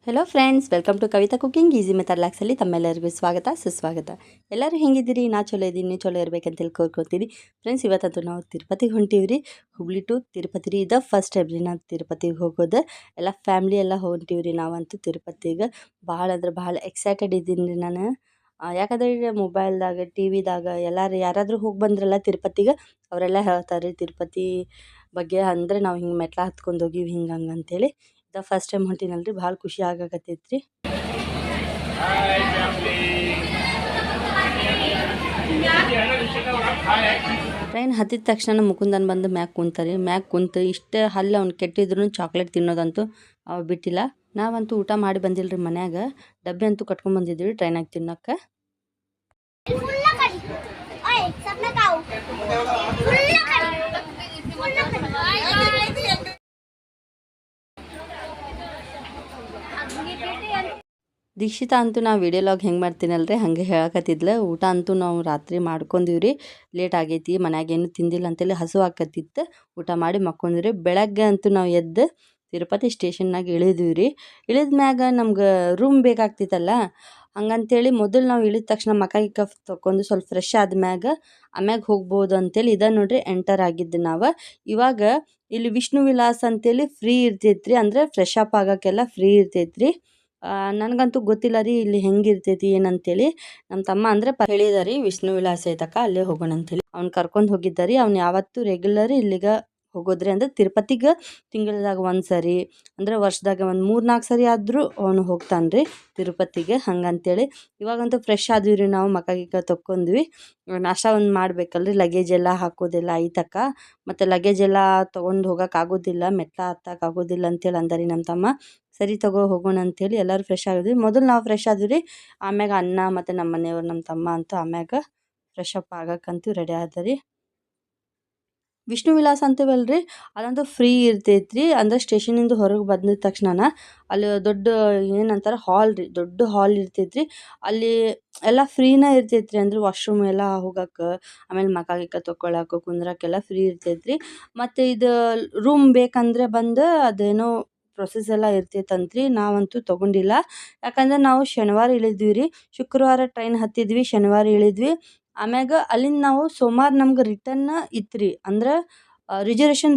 Hello friends, welcome to Kavita cooking easy method ಲಾಕ್ಸಲ್ಲಿ ತಮ್ಮೆಲ್ಲರಿಗೂ ಸ್ವಾಗತ ಸುಸ್ವಾಗತ. ಎಲ್ಲರೂ ಹೆಂಗಿದ್ದೀರಿ? ನಾ ಚಲೋ ಇದ್ದೀನಿ, ಚಲೋ ಇರ್ಬೇಕಂತ ಕೋರ್ಕೊತೀನಿ. ಫ್ರೆಂಡ್ಸ್, ಇವತ್ತಂತೂ ನಾವು ತಿರುಪತಿಗೆ ಹೊಂಟೀವಿ ರೀ. ಹುಬ್ಳಿ ಟು ತಿರುಪತಿ ರೀ. ಇದು ಫಸ್ಟ್ ಟೈಮ್ ರೀ ನಾವು ತಿರುಪತಿಗೆ ಹೋಗೋದು. ಎಲ್ಲ ಫ್ಯಾಮ್ಲಿ ಎಲ್ಲ ಹೊಂಟೀವಿ ರೀ ನಾವಂತೂ ತಿರುಪತಿಗೆ. ಭಾಳ ಅಂದ್ರೆ ಭಾಳ ಎಕ್ಸೈಟೆಡ್ ಇದ್ದೀನಿ ರೀ ನಾನು. ಯಾಕಂದ್ರೆ ಮೊಬೈಲ್ದಾಗ ಟಿ ವಿದಾಗ ಎಲ್ಲರೂ ಯಾರಾದರೂ ಹೋಗಿ ಬಂದ್ರಲ್ಲ ತಿರುಪತಿಗೆ, ಅವರೆಲ್ಲ ಹೇಳ್ತಾರೆ ರೀ ತಿರುಪತಿ ಬಗ್ಗೆ. ಅಂದರೆ ನಾವು ಹಿಂಗೆ ಮೆಟ್ಲ ಹತ್ಕೊಂಡು ಹೋಗಿವಿ ಹಿಂಗೆ ಹಂಗೆ ಅಂತೇಳಿ. ಇದು ಫಸ್ಟ್ ಟೈಮ್ ಹೊಂಟೀನಲ್ರಿ, ಭಾಳ ಖುಷಿ ಆಗಕತ್ತೈತ್ರಿ. ಟ್ರೈನ್ ಹತ್ತಿದ ತಕ್ಷಣ ಮುಕುಂದನ್ ಬಂದು ಮ್ಯಾಗ ಕುಂತಾರೆ. ಮ್ಯಾಗ ಕುಂತು ಇಷ್ಟೇ ಹಲ್ಲು ಅವ್ನು ಕೆಟ್ಟಿದ್ರು ಚಾಕ್ಲೇಟ್ ತಿನ್ನೋದಂತೂ ಬಿಟ್ಟಿಲ್ಲ. ನಾವಂತೂ ಊಟ ಮಾಡಿ ಬಂದಿಲ್ರಿ ಮನ್ಯಾಗ. ಡಬ್ಬಿ ಅಂತೂ ಕಟ್ಕೊಂಡು ಬಂದಿದ್ದೀವಿ ಟ್ರೈನಾಗ ತಿನ್ನೋಕ್ಕೆ. ದೀಕ್ಷಿತಾ ಅಂತೂ ನಾವು ವಿಡಿಯೋ ಲಾಗ್ ಹೆಂಗೆ ಮಾಡ್ತೀನಲ್ರಿ ಹಾಗೆ ಹೇಳಕತ್ತಿದ್ಲು. ಊಟ ಅಂತೂ ನಾವು ರಾತ್ರಿ ಮಾಡ್ಕೊಂಡಿವ್ರಿ. ಲೇಟ್ ಆಗೈತಿ, ಮನ್ಯಾಗೇನು ತಿಂದಿಲ್ಲ ಅಂತೇಳಿ ಹಸು ಆಕತ್ತಿತ್ತು. ಊಟ ಮಾಡಿ ಮಕ್ಕೊಂಡ್ರಿ. ಬೆಳಗ್ಗೆ ಅಂತೂ ನಾವು ಎದ್ದು ತಿರುಪತಿ ಸ್ಟೇಷನ್ನಾಗ ಇಳಿದ್ವಿ ರೀ. ಇಳಿದ ಮ್ಯಾಗ ನಮ್ಗೆ ರೂಮ್ ಬೇಕಾಗ್ತಿತ್ತಲ್ಲ, ಹಂಗಂತೇಳಿ ಮೊದಲು ನಾವು ಇಳಿದ ತಕ್ಷಣ ಮಕ್ಕ ತೊಗೊಂಡು ಸ್ವಲ್ಪ ಫ್ರೆಶ್ ಆದ್ಮ್ಯಾಗ ಆಮ್ಯಾಗ ಹೋಗ್ಬೋದು ಅಂತೇಳಿ ಇದ ನೋಡ್ರಿ ಎಂಟರ್ ಆಗಿದ್ದು ನಾವು. ಇವಾಗ ಇಲ್ಲಿ ವಿಷ್ಣು ವಿಲಾಸ್ ಅಂತೇಳಿ ಫ್ರೀ ಇರ್ತೈತ್ರಿ, ಅಂದರೆ ಫ್ರೆಶ್ ಅಪ್ ಆಗೋಕ್ಕೆಲ್ಲ ಫ್ರೀ ಇರ್ತೈತ್ರಿ. ನನಗಂತೂ ಗೊತ್ತಿಲ್ಲ ರೀ ಇಲ್ಲಿ ಹೆಂಗಿರ್ತೈತಿ ಏನಂತೇಳಿ. ನಮ್ಮ ತಮ್ಮ ಅಂದರೆ ಹೇಳಿದಾರಿ ವಿಷ್ಣು ವಿಲಾಸ ಐತಕ್ಕ, ಅಲ್ಲೇ ಹೋಗೋಣ ಅಂತೇಳಿ. ಅವ್ನು ಕರ್ಕೊಂಡು ಹೋಗಿದ್ದಾರಿ. ಅವ್ನು ಯಾವತ್ತೂ ರೆಗ್ಯುಲರ್ ಇಲ್ಲಿಗೆ ಹೋಗೋದ್ರಿ. ಅಂದರೆ ತಿರುಪತಿಗೆ ತಿಂಗಳದಾಗ ಒಂದು ಸರಿ, ಅಂದರೆ ವರ್ಷದಾಗ ಒಂದು 3-4 ಸರಿ ಆದರೂ ಅವನು ಹೋಗ್ತಾನೆ ರೀ ತಿರುಪತಿಗೆ ಹಂಗಂತೇಳಿ. ಇವಾಗಂತೂ ಫ್ರೆಶ್ ಆದ್ವಿ ರೀ ನಾವು. ಮಕ್ಕ ತೊಗೊಂಡ್ವಿ. ನಾಷ್ಟ ಒಂದು ಮಾಡ್ಬೇಕಲ್ರಿ, ಲಗೇಜ್ ಎಲ್ಲ ಹಾಕೋದೆಲ್ಲ ಐತಕ್ಕ. ಮತ್ತು ಲಗೇಜ್ ಎಲ್ಲ ತೊಗೊಂಡು ಹೋಗೋಕೆ ಆಗೋದಿಲ್ಲ, ಮೆಟ್ಲ ಹತ್ತಕ್ಕೆ ಆಗೋದಿಲ್ಲ ಅಂತೇಳಿ ಅಂದಾರಿ ನಮ್ಮ ತಮ್ಮ. ಸರಿ ತಗೋ ಹೋಗೋಣ ಅಂಥೇಳಿ ಎಲ್ಲರೂ ಫ್ರೆಶ್ ಆಗಿದ್ವಿ. ಮೊದಲು ನಾವು ಫ್ರೆಶ್ ಆದ್ವಿ ರೀ. ಆಮ್ಯಾಗ ಅಣ್ಣ ಮತ್ತು ನಮ್ಮ ಮನೆಯವ್ರು ನಮ್ಮ ತಮ್ಮ ಅಂತೂ ಆಮ್ಯಾಗ ಫ್ರೆಶ್ ಅಪ್ ಆಗಕ್ಕಂತೂ ರೆಡಿ ಆದರಿ. ವಿಷ್ಣು ವಿಲಾಸ ಅಂತೀವಲ್ರಿ, ಅದಂತೂ ಫ್ರೀ ಇರ್ತೈತ್ರಿ. ಅಂದರೆ ಸ್ಟೇಷನಿಂದ ಹೊರಗೆ ಬಂದಿದ ತಕ್ಷಣ ಅಲ್ಲಿ ದೊಡ್ಡ ಏನಂತಾರೆ ಹಾಲ್ ರೀ, ದೊಡ್ಡ ಹಾಲ್ ಇರ್ತೈತ್ರಿ. ಅಲ್ಲಿ ಎಲ್ಲ ಫ್ರೀನೇ ಇರ್ತೈತ್ರಿ. ಅಂದ್ರೆ ವಾಶ್ರೂಮ್ ಎಲ್ಲ ಹೋಗಕ್ಕೆ, ಆಮೇಲೆ ಮಕ್ಕ ತೊಗೊಳಕ್ಕೆ ಕುಂದ್ರಕ್ಕೆಲ್ಲ ಫ್ರೀ ಇರ್ತೈತ್ರಿ. ಮತ್ತು ಇದು ರೂಮ್ ಬೇಕಂದ್ರೆ ಬಂದು ಅದೇನೋ ಪ್ರೊಸೆಸ್ ಎಲ್ಲ ಇರ್ತೈತಂತ್ರಿ. ನಾವಂತೂ ತೊಗೊಂಡಿಲ್ಲ, ಯಾಕಂದ್ರೆ ನಾವು ಶನಿವಾರ ಇಳಿದ್ವಿ ರೀ. ಶುಕ್ರವಾರ ಟ್ರೈನ್ ಹತ್ತಿದ್ವಿ, ಶನಿವಾರ ಇಳಿದ್ವಿ. ಆಮ್ಯಾಗ ಅಲ್ಲಿಂದ ನಾವು ಸೋಮವಾರ ನಮ್ಗೆ ರಿಟರ್ನ್ ಇತ್ತು ರೀ. ಅಂದ್ರೆ ರಿಸರ್ವೇಷನ್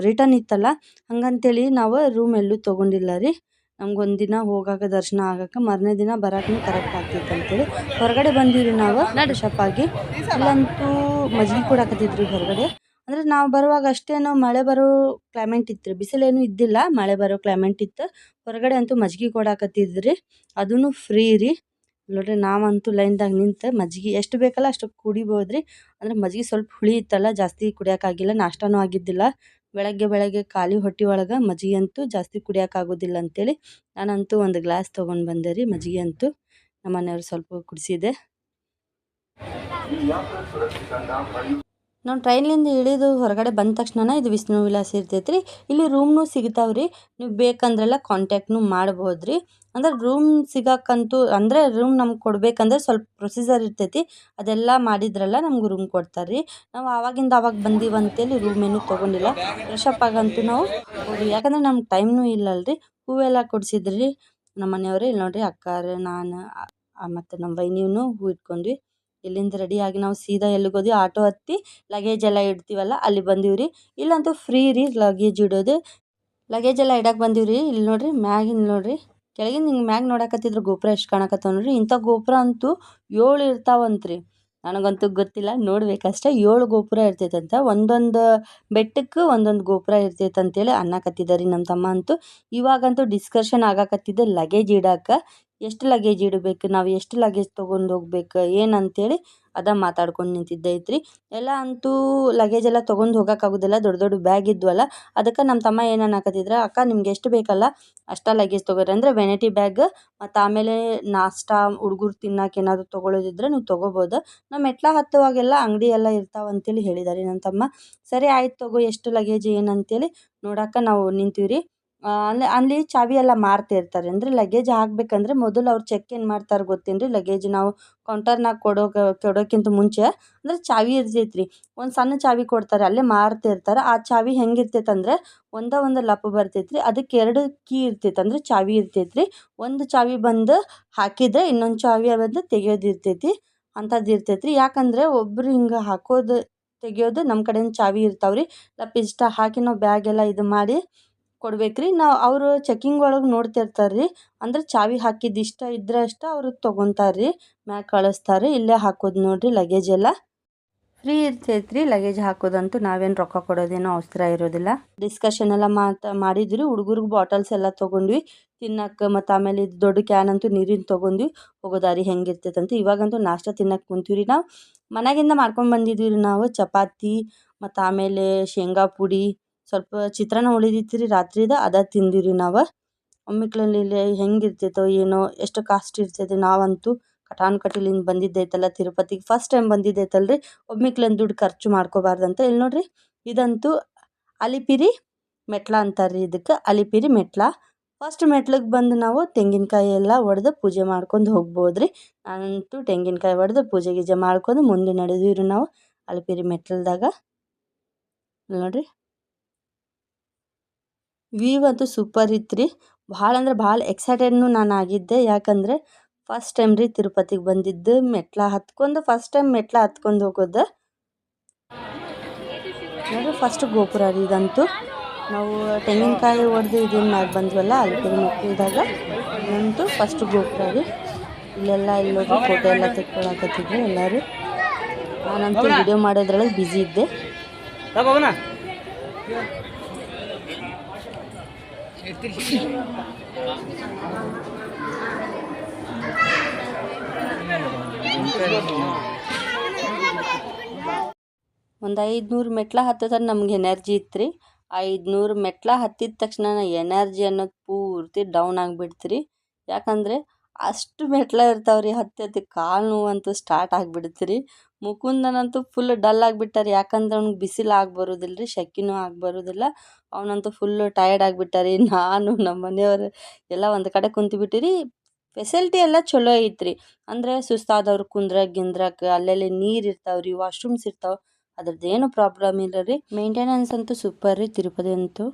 ರಿಟರ್ನ್ ಇತ್ತಲ್ಲ, ಹಂಗಂತೇಳಿ ನಾವು ರೂಮ್ ಎಲ್ಲೂ ತೊಗೊಂಡಿಲ್ಲ ರೀ. ನಮ್ಗೆ ಒಂದಿನ ಹೋಗಾಕ ದರ್ಶನ ಆಗಕ್ಕೆ, ಮಾರನೇ ದಿನ ಬರೋಕ್ಕೂ ಕರೆಕ್ಟ್ ಆಗ್ತೈತೆ ಅಂತೇಳಿ ಹೊರಗಡೆ ಬಂದಿವಿ ನಾವು ಫ್ರೆಶಪ್ ಆಗಿ. ಇಲ್ಲಂತೂ ಮಜ್ಜಿಗೆ ಕೊಡಾಕತ್ತಿದ್ರಿ ಹೊರಗಡೆ. ಅಂದರೆ ನಾವು ಬರುವಾಗ ಅಷ್ಟೇನೋ ಮಳೆ ಬರೋ ಕ್ಲೈಮೇಟ್ ಇತ್ತು ರೀ, ಬಿಸಿಲೇನು ಇದ್ದಿಲ್ಲ, ಮಳೆ ಬರೋ ಕ್ಲೈಮೇಟ್ ಇತ್ತು. ಹೊರಗಡೆ ಅಂತೂ ಮಜ್ಜಿಗೆ ಕೊಡಾಕತ್ತಿದ್ರಿ, ಅದೂ ಫ್ರೀ ರೀ. ನೋಡ್ರಿ ನಾವಂತೂ ಲೈನ್ದಾಗ ನಿಂತು ಮಜ್ಜಿಗೆ ಎಷ್ಟು ಬೇಕಲ್ಲ ಅಷ್ಟು ಕುಡಿಬೋದು ರೀ. ಅಂದರೆ ಮಜ್ಜಿಗೆ ಸ್ವಲ್ಪ ಹುಳಿ ಇತ್ತಲ್ಲ, ಜಾಸ್ತಿ ಕುಡಿಯೋಕ್ಕಾಗಿಲ್ಲ. ನಾಷ್ಟನೂ ಆಗಿದ್ದಿಲ್ಲ. ಬೆಳಗ್ಗೆ ಖಾಲಿ ಹೊಟ್ಟೆ ಒಳಗೆ ಮಜ್ಜಿಗೆ ಅಂತೂ ಜಾಸ್ತಿ ಕುಡಿಯೋಕ್ಕಾಗೋದಿಲ್ಲ ಅಂತೇಳಿ ನಾನಂತೂ ಒಂದು ಗ್ಲಾಸ್ ತೊಗೊಂಡು ಬಂದೆ ರೀ ಮಜ್ಜಿಗೆ ಅಂತೂ. ನಮ್ಮ ಮನೆಯವ್ರು ಸ್ವಲ್ಪ ಕುಡಿಸಿದೆ. ನಾವು ಟ್ರೈನ್ಲಿಂದ ಇಳಿದು ಹೊರಗಡೆ ಬಂದ ತಕ್ಷಣ ಇದು ವಿಷ್ಣು ವಿಲಾಸ ಇರ್ತೈತೆ ರೀ. ಇಲ್ಲಿ ರೂಮ್ನೂ ಸಿಗ್ತಾವೆ ರೀ. ನೀವು ಬೇಕಂದ್ರೆಲ್ಲ ಕಾಂಟ್ಯಾಕ್ಟ್ನೂ ಮಾಡ್ಬೋದು ರೀ. ಅಂದ್ರೆ ರೂಮ್ ಸಿಗೋಕ್ಕಂತೂ, ಅಂದರೆ ರೂಮ್ ನಮ್ಗೆ ಕೊಡ್ಬೇಕಂದ್ರೆ ಸ್ವಲ್ಪ ಪ್ರೊಸೀಜರ್ ಇರ್ತೈತಿ. ಅದೆಲ್ಲ ಮಾಡಿದ್ರಲ್ಲ ನಮ್ಗೆ ರೂಮ್ ಕೊಡ್ತಾರೆ ರೀ. ನಾವು ಆವಾಗಿಂದ ಆವಾಗ ಬಂದೀವಿ ಅಂತೇಳಿ ರೂಮ್ ಏನೂ ತೊಗೊಂಡಿಲ್ಲ. ಫ್ರೆಶಪ್ ಆಗಂತೂ ನಾವು ಹೋದ್ವಿ, ಯಾಕಂದ್ರೆ ನಮ್ಗೆ ಟೈಮ್ನೂ ಇಲ್ಲಲ್ರಿ. ಹೂವೆಲ್ಲ ಕೊಡಿಸಿದ್ರಿ ನಮ್ಮ ಮನೆಯವ್ರು. ಇಲ್ಲಿ ನೋಡಿರಿ ಅಕ್ಕಾರು, ನಾನು ಮತ್ತು ನಮ್ಮ ವೈನಿಯೂ ಹೂ ಇಟ್ಕೊಂಡ್ವಿ. ಇಲ್ಲಿಂದ ರೆಡಿಯಾಗಿ ನಾವು ಸೀದಾ ಎಲ್ಲಿಗೆ ಹೋದ್ವಿ, ಆಟೋ ಹತ್ತಿ ಲಗೇಜ್ ಎಲ್ಲ ಇಡ್ತೀವಲ್ಲ ಅಲ್ಲಿ ಬಂದೀವಿ ರೀ. ಇಲ್ಲಂತೂ ಫ್ರೀ ರೀ ಲಗೇಜ್ ಇಡೋದು. ಲಗೇಜ್ ಎಲ್ಲ ಇಡಕ್ಕೆ ಬಂದೀವಿ ರೀ. ಇಲ್ಲಿ ನೋಡಿರಿ ಮ್ಯಾಗಿನ ನೋಡಿರಿ, ಕೆಳಗಿಂದ ಹಿಂಗೆ ಮ್ಯಾಗ ನೋಡಕತ್ತಿದ್ರು ಗೋಪುರ ಎಷ್ಟು ಕಾಣಕತ್ತಾವ ನೋಡಿರಿ. ಇಂಥ ಗೋಪುರ ಅಂತೂ 7 ಇರ್ತಾವಂತ್ರಿ. ನನಗಂತೂ ಗೊತ್ತಿಲ್ಲ, ನೋಡ್ಬೇಕಷ್ಟೇ. 7 ಗೋಪುರ ಇರ್ತೈತಂತ. ಒಂದೊಂದು ಬೆಟ್ಟಕ್ಕೆ ಒಂದೊಂದು ಗೋಪುರ ಇರ್ತೈತಂತೇಳಿ ಅನ್ನಕತ್ತಿದ್ದಾರೆ ನಮ್ಮ ತಮ್ಮ ಅಂತೂ. ಇವಾಗಂತೂ ಡಿಸ್ಕಷನ್ ಆಗಾಕತ್ತಿದ್ದೆ ಲಗೇಜ್ ಇಡಕ್ಕೆ. ಎಷ್ಟು ಲಗೇಜ್ ಇಡಬೇಕು, ನಾವು ಎಷ್ಟು ಲಗೇಜ್ ತೊಗೊಂಡು ಹೋಗ್ಬೇಕು ಏನಂತೇಳಿ ಅದ ಮಾತಾಡ್ಕೊಂಡು ನಿಂತಿದ್ದೈತ್ರಿ. ಎಲ್ಲ ಅಂತೂ ಲಗೇಜ್ ಎಲ್ಲ ತೊಗೊಂಡು ಹೋಗೋಕ್ಕಾಗೋದಿಲ್ಲ, ದೊಡ್ಡ ದೊಡ್ಡ ಬ್ಯಾಗ್ ಇದ್ವಲ್ಲ. ಅದಕ್ಕೆ ನಮ್ಮ ತಮ್ಮ ಏನು ಅನ್ನಕತ್ತಿದ್ರೆ, ಅಕ್ಕ ನಿಮ್ಗೆ ಎಷ್ಟು ಬೇಕಲ್ಲ ಅಷ್ಟು ಲಗೇಜ್ ತೊಗೊರಿ, ಅಂದರೆ ವೆನಿಟಿ ಬ್ಯಾಗ್ ಮತ್ತು ಆಮೇಲೆ ನಾಷ್ಟ ಹುಡುಗರು ತಿನ್ನಕ್ಕೆ ಏನಾದರೂ ತೊಗೊಳೋದಿದ್ರೆ ನೀವು ತೊಗೋಬೋದು. ನಾವು ಮೆಟ್ಲ ಹತ್ತುವಾಗೆಲ್ಲ ಅಂಗಡಿ ಎಲ್ಲ ಇರ್ತಾವಂತೇಳಿ ಹೇಳಿದ್ದಾರೆ ನನ್ನ ತಮ್ಮ. ಸರಿ ಆಯ್ತು ತಗೋ, ಎಷ್ಟು ಲಗೇಜ್ ಏನಂತೇಳಿ ನೋಡಕ್ಕೆ ನಾವು ನಿಂತೀವಿ ರೀ. ಅಲ್ಲಿ ಚಾವಿ ಎಲ್ಲ ಮಾರ್ತಿರ್ತಾರೆ. ಅಂದರೆ ಲಗೇಜ್ ಹಾಕಬೇಕಂದ್ರೆ ಮೊದಲು ಅವ್ರು ಚೆಕ್ ಏನು ಮಾಡ್ತಾರೆ ಗೊತ್ತೇನು ರೀ, ಲಗೇಜ್ ನಾವು ಕೌಂಟರ್ನಾಗ ಕೊಡೋಕ್ಕಿಂತ ಮುಂಚೆ ಅಂದರೆ ಚಾವಿ ಇರ್ತೈತೆ ರೀ, ಒಂದು ಸಣ್ಣ ಚಾವಿ ಕೊಡ್ತಾರೆ, ಅಲ್ಲೇ ಮಾರ್ತಿರ್ತಾರೆ. ಆ ಚಾವಿ ಹೆಂಗಿರ್ತೈತೆ ಅಂದರೆ ಒಂದು ಲಪ್ ಬರ್ತೈತೆ ರೀ, ಅದಕ್ಕೆ 2 ಕೀ ಇರ್ತೈತೆ ಅಂದರೆ ಚಾವಿ ಇರ್ತೈತೆ ರೀ. ಒಂದು ಚಾವಿ ಬಂದು ಹಾಕಿದ್ರೆ ಇನ್ನೊಂದು ಚಾವಿ ಬಂದು ತೆಗಿಯೋದು ಇರ್ತೈತಿ, ಅಂಥದ್ದು ಇರ್ತೈತೆ ರೀ. ಯಾಕಂದರೆ ಒಬ್ರು ಹಿಂಗೆ ಹಾಕೋದು ತೆಗಿಯೋದು ನಮ್ಮ ಕಡೆಯಿಂದ ಚಾವಿ ಇರ್ತಾವೆ ರೀ. ಲಪ್ ಇಷ್ಟ ಹಾಕಿ ನಾವು ಬ್ಯಾಗೆಲ್ಲ ಇದು ಮಾಡಿ ಕೊಡ್ಬೇಕು ರೀ. ನಾವು ಅವರು ಚೆಕಿಂಗ್ ಒಳಗೆ ನೋಡ್ತಿರ್ತಾರೆ ರೀ, ಅಂದ್ರೆ ಚಾವಿ ಹಾಕಿದ್ದು ಇಷ್ಟ ಇದ್ರೆ ಅಷ್ಟ ಅವರು ತೊಗೊತಾರೆ ರೀ, ಮ್ಯಾಗ ಕಳಿಸ್ತಾರೆ. ಇಲ್ಲೇ ಹಾಕೋದು ನೋಡಿರಿ ಲಗೇಜ್ ಎಲ್ಲ ಫ್ರೀ ಇರ್ತೈತೆ ರೀ. ಲಗೇಜ್ ಹಾಕೋದಂತೂ ನಾವೇನು ರೊಕ್ಕ ಕೊಡೋದೇನೋ ಅವಸರ ಇರೋದಿಲ್ಲ. ಡಿಸ್ಕಷನ್ ಎಲ್ಲ ಮಾಡಿದ್ವಿ. ಹುಡುಗರಿಗೆ ಬಾಟಲ್ಸ್ ಎಲ್ಲ ತೊಗೊಂಡ್ವಿ ತಿನ್ನಕ್ಕೆ, ಮತ್ತು ಆಮೇಲೆ ಇದು ದೊಡ್ಡ ಕ್ಯಾನ್ ಅಂತೂ ನೀರಿನ ತೊಗೊಂಡ್ವಿ. ಹೋಗೋದಾರಿ ಹೆಂಗಿರ್ತೈತೆ ಅಂತ. ಇವಾಗಂತೂ ನಾಷ್ಟ ತಿನ್ನಕ್ಕೆ ಕುಂತೀವಿ ರೀ. ನಾವು ಮನೆಯಾಗಿಂದ ಮಾಡ್ಕೊಂಡು ಬಂದಿದ್ವಿ ರೀ. ನಾವು ಚಪಾತಿ ಮತ್ತು ಆಮೇಲೆ ಶೇಂಗಾ ಪುಡಿ, ಸ್ವಲ್ಪ ಚಿತ್ರಾನ್ನ ಉಳಿದಿತ್ತು ರೀ ರಾತ್ರಿದ, ಅದ ತಿಂದಿವಿ ರೀ ನಾವು. ಒಮ್ಮಿಕ್ಲಲ್ಲಿ ಹೆಂಗಿರ್ತೈತೋ ಏನೋ, ಎಷ್ಟು ಕಾಸ್ಟ್ ಇರ್ತೈತೆ. ನಾವಂತೂ ಕಟಾನ್ಕಟಿಲಿಂದ ಬಂದಿದ್ದೈತಲ್ಲ ತಿರುಪತಿಗೆ, ಫಸ್ಟ್ ಟೈಮ್ ಬಂದಿದ್ದೈತಲ್ರಿ, ಒಮ್ಮಿಕ್ಲಂದು ದುಡ್ಡು ಖರ್ಚು ಮಾಡ್ಕೋಬಾರ್ದಂತ. ಇಲ್ಲಿ ನೋಡ್ರಿ, ಇದಂತೂ ಅಲಿಪಿರಿ ಮೆಟ್ಲ ಅಂತಾರೆ ರೀ ಇದಕ್ಕೆ, ಅಲಿಪಿರಿ ಮೆಟ್ಲ. ಫಸ್ಟ್ ಮೆಟ್ಲಿಗೆ ಬಂದು ನಾವು ತೆಂಗಿನಕಾಯಿ ಎಲ್ಲ ಒಡೆದು ಪೂಜೆ ಮಾಡ್ಕೊಂಡು ಹೋಗ್ಬೋದು ರೀ. ನಾನಂತೂ ತೆಂಗಿನಕಾಯಿ ಒಡೆದು ಪೂಜೆ ಗೀಜೆ ಮಾಡ್ಕೊಂಡು ಮುಂದೆ ನಡೆದ್ವಿ ರೀ ನಾವು ಅಲಿಪಿರಿ ಮೆಟ್ಲದಾಗ. ನೋಡ್ರಿ ವ್ಯೂ ಅಂತೂ ಸೂಪರ್ ಇತ್ತು ರೀ. ಭಾಳ ಅಂದ್ರೆ ಭಾಳ ಎಕ್ಸೈಟೆಡ್ನು ನಾನು ಆಗಿದ್ದೆ. ಯಾಕಂದರೆ ಫಸ್ಟ್ ಟೈಮ್ ರೀ ತಿರುಪತಿಗೆ ಬಂದಿದ್ದು, ಮೆಟ್ಲ ಹತ್ಕೊಂಡು ಫಸ್ಟ್ ಟೈಮ್ ಮೆಟ್ಲ ಹತ್ಕೊಂಡು ಹೋಗೋದು ನೋಡ್ರಿ. ಫಸ್ಟ್ ಗೋಪುರ ರೀ ಇದಂತೂ. ನಾವು ತೆಂಗಿನಕಾಯಿ ಹೊಡೆದು ಇದೇನು ಮ್ಯಾಗ ಬಂದ್ವಲ್ಲ ಅಲಿಪಿರಿ ಮೆಟ್ಲದಾಗ, ಇದಂತೂ ಫಸ್ಟ್ ಗೋಪುರ ರೀ. ಇಲ್ಲೆಲ್ಲ ಇಲ್ಲಿ ಫೋಟೋ ಎಲ್ಲ ತೆಕ್ಕೊಳಕತ್ತಿದ್ರು ಎಲ್ಲರೂ. ನಾನಂತೂ ವಿಡಿಯೋ ಮಾಡೋದ್ರೊಳಗೆ ಬ್ಯುಸಿ ಇದ್ದೆ. ಒಂದು 500 ಮೆಟ್ಲ ಹತ್ತದ ನಮ್ಗೆ ಎನರ್ಜಿ ಇತ್ತು ರೀ. 500 ಮೆಟ್ಲ ಹತ್ತಿದ ತಕ್ಷಣ ಎನರ್ಜಿ ಅನ್ನೋದು ಪೂರ್ತಿ ಡೌನ್ ಆಗಿಬಿಡ್ತು ರೀ. ಯಾಕಂದರೆ ಅಷ್ಟು ಮೆಟ್ಲ ಇರ್ತಾವ್ರಿ. ಹತ್ತಿ ಕಾಲು ನೋವಂತೂ ಸ್ಟಾರ್ಟ್ ಆಗಿಬಿಡುತ್ತೆ ರೀ. ಮುಕುಂದನಂತೂ ಫುಲ್ ಡಲ್ ಆಗಿಬಿಟ್ಟಾರೆ. ಯಾಕಂದ್ರೆ ಅವ್ನಿಗೆ ಬಿಸಿಲು ಆಗಿ ಬರೋದಿಲ್ಲ ರೀ, ಶೆಕಿನೂ ಆಗಿ ಬರೋದಿಲ್ಲ. ಅವನಂತೂ ಫುಲ್ಲು ಟಯರ್ಡ್ ಆಗಿಬಿಟ್ಟಾರೆ. ನಾನು ನಮ್ಮ ಮನೆಯವರು ಎಲ್ಲ ಒಂದು ಕಡೆ ಕುಂತುಬಿಟ್ಟಿರಿ. ಫೆಸಿಲಿಟಿ ಎಲ್ಲ ಚಲೋ ಐತ್ರಿ. ಅಂದರೆ ಸುಸ್ತಾದವ್ರು ಗಿಂದ್ರಕ್ಕೆ ಅಲ್ಲೆಲ್ಲಿ ನೀರು ಇರ್ತಾವ್ರಿ, ವಾಶ್ರೂಮ್ಸ್ ಇರ್ತಾವೆ, ಅದ್ರದ್ದೇನು ಪ್ರಾಬ್ಲಮ್ ಇಲ್ಲ ರೀ. ಮೇಂಟೆನೆನ್ಸ್ ಅಂತೂ ಸೂಪರ್ ರೀ ತಿರುಪತಿ ಅಂತೂ.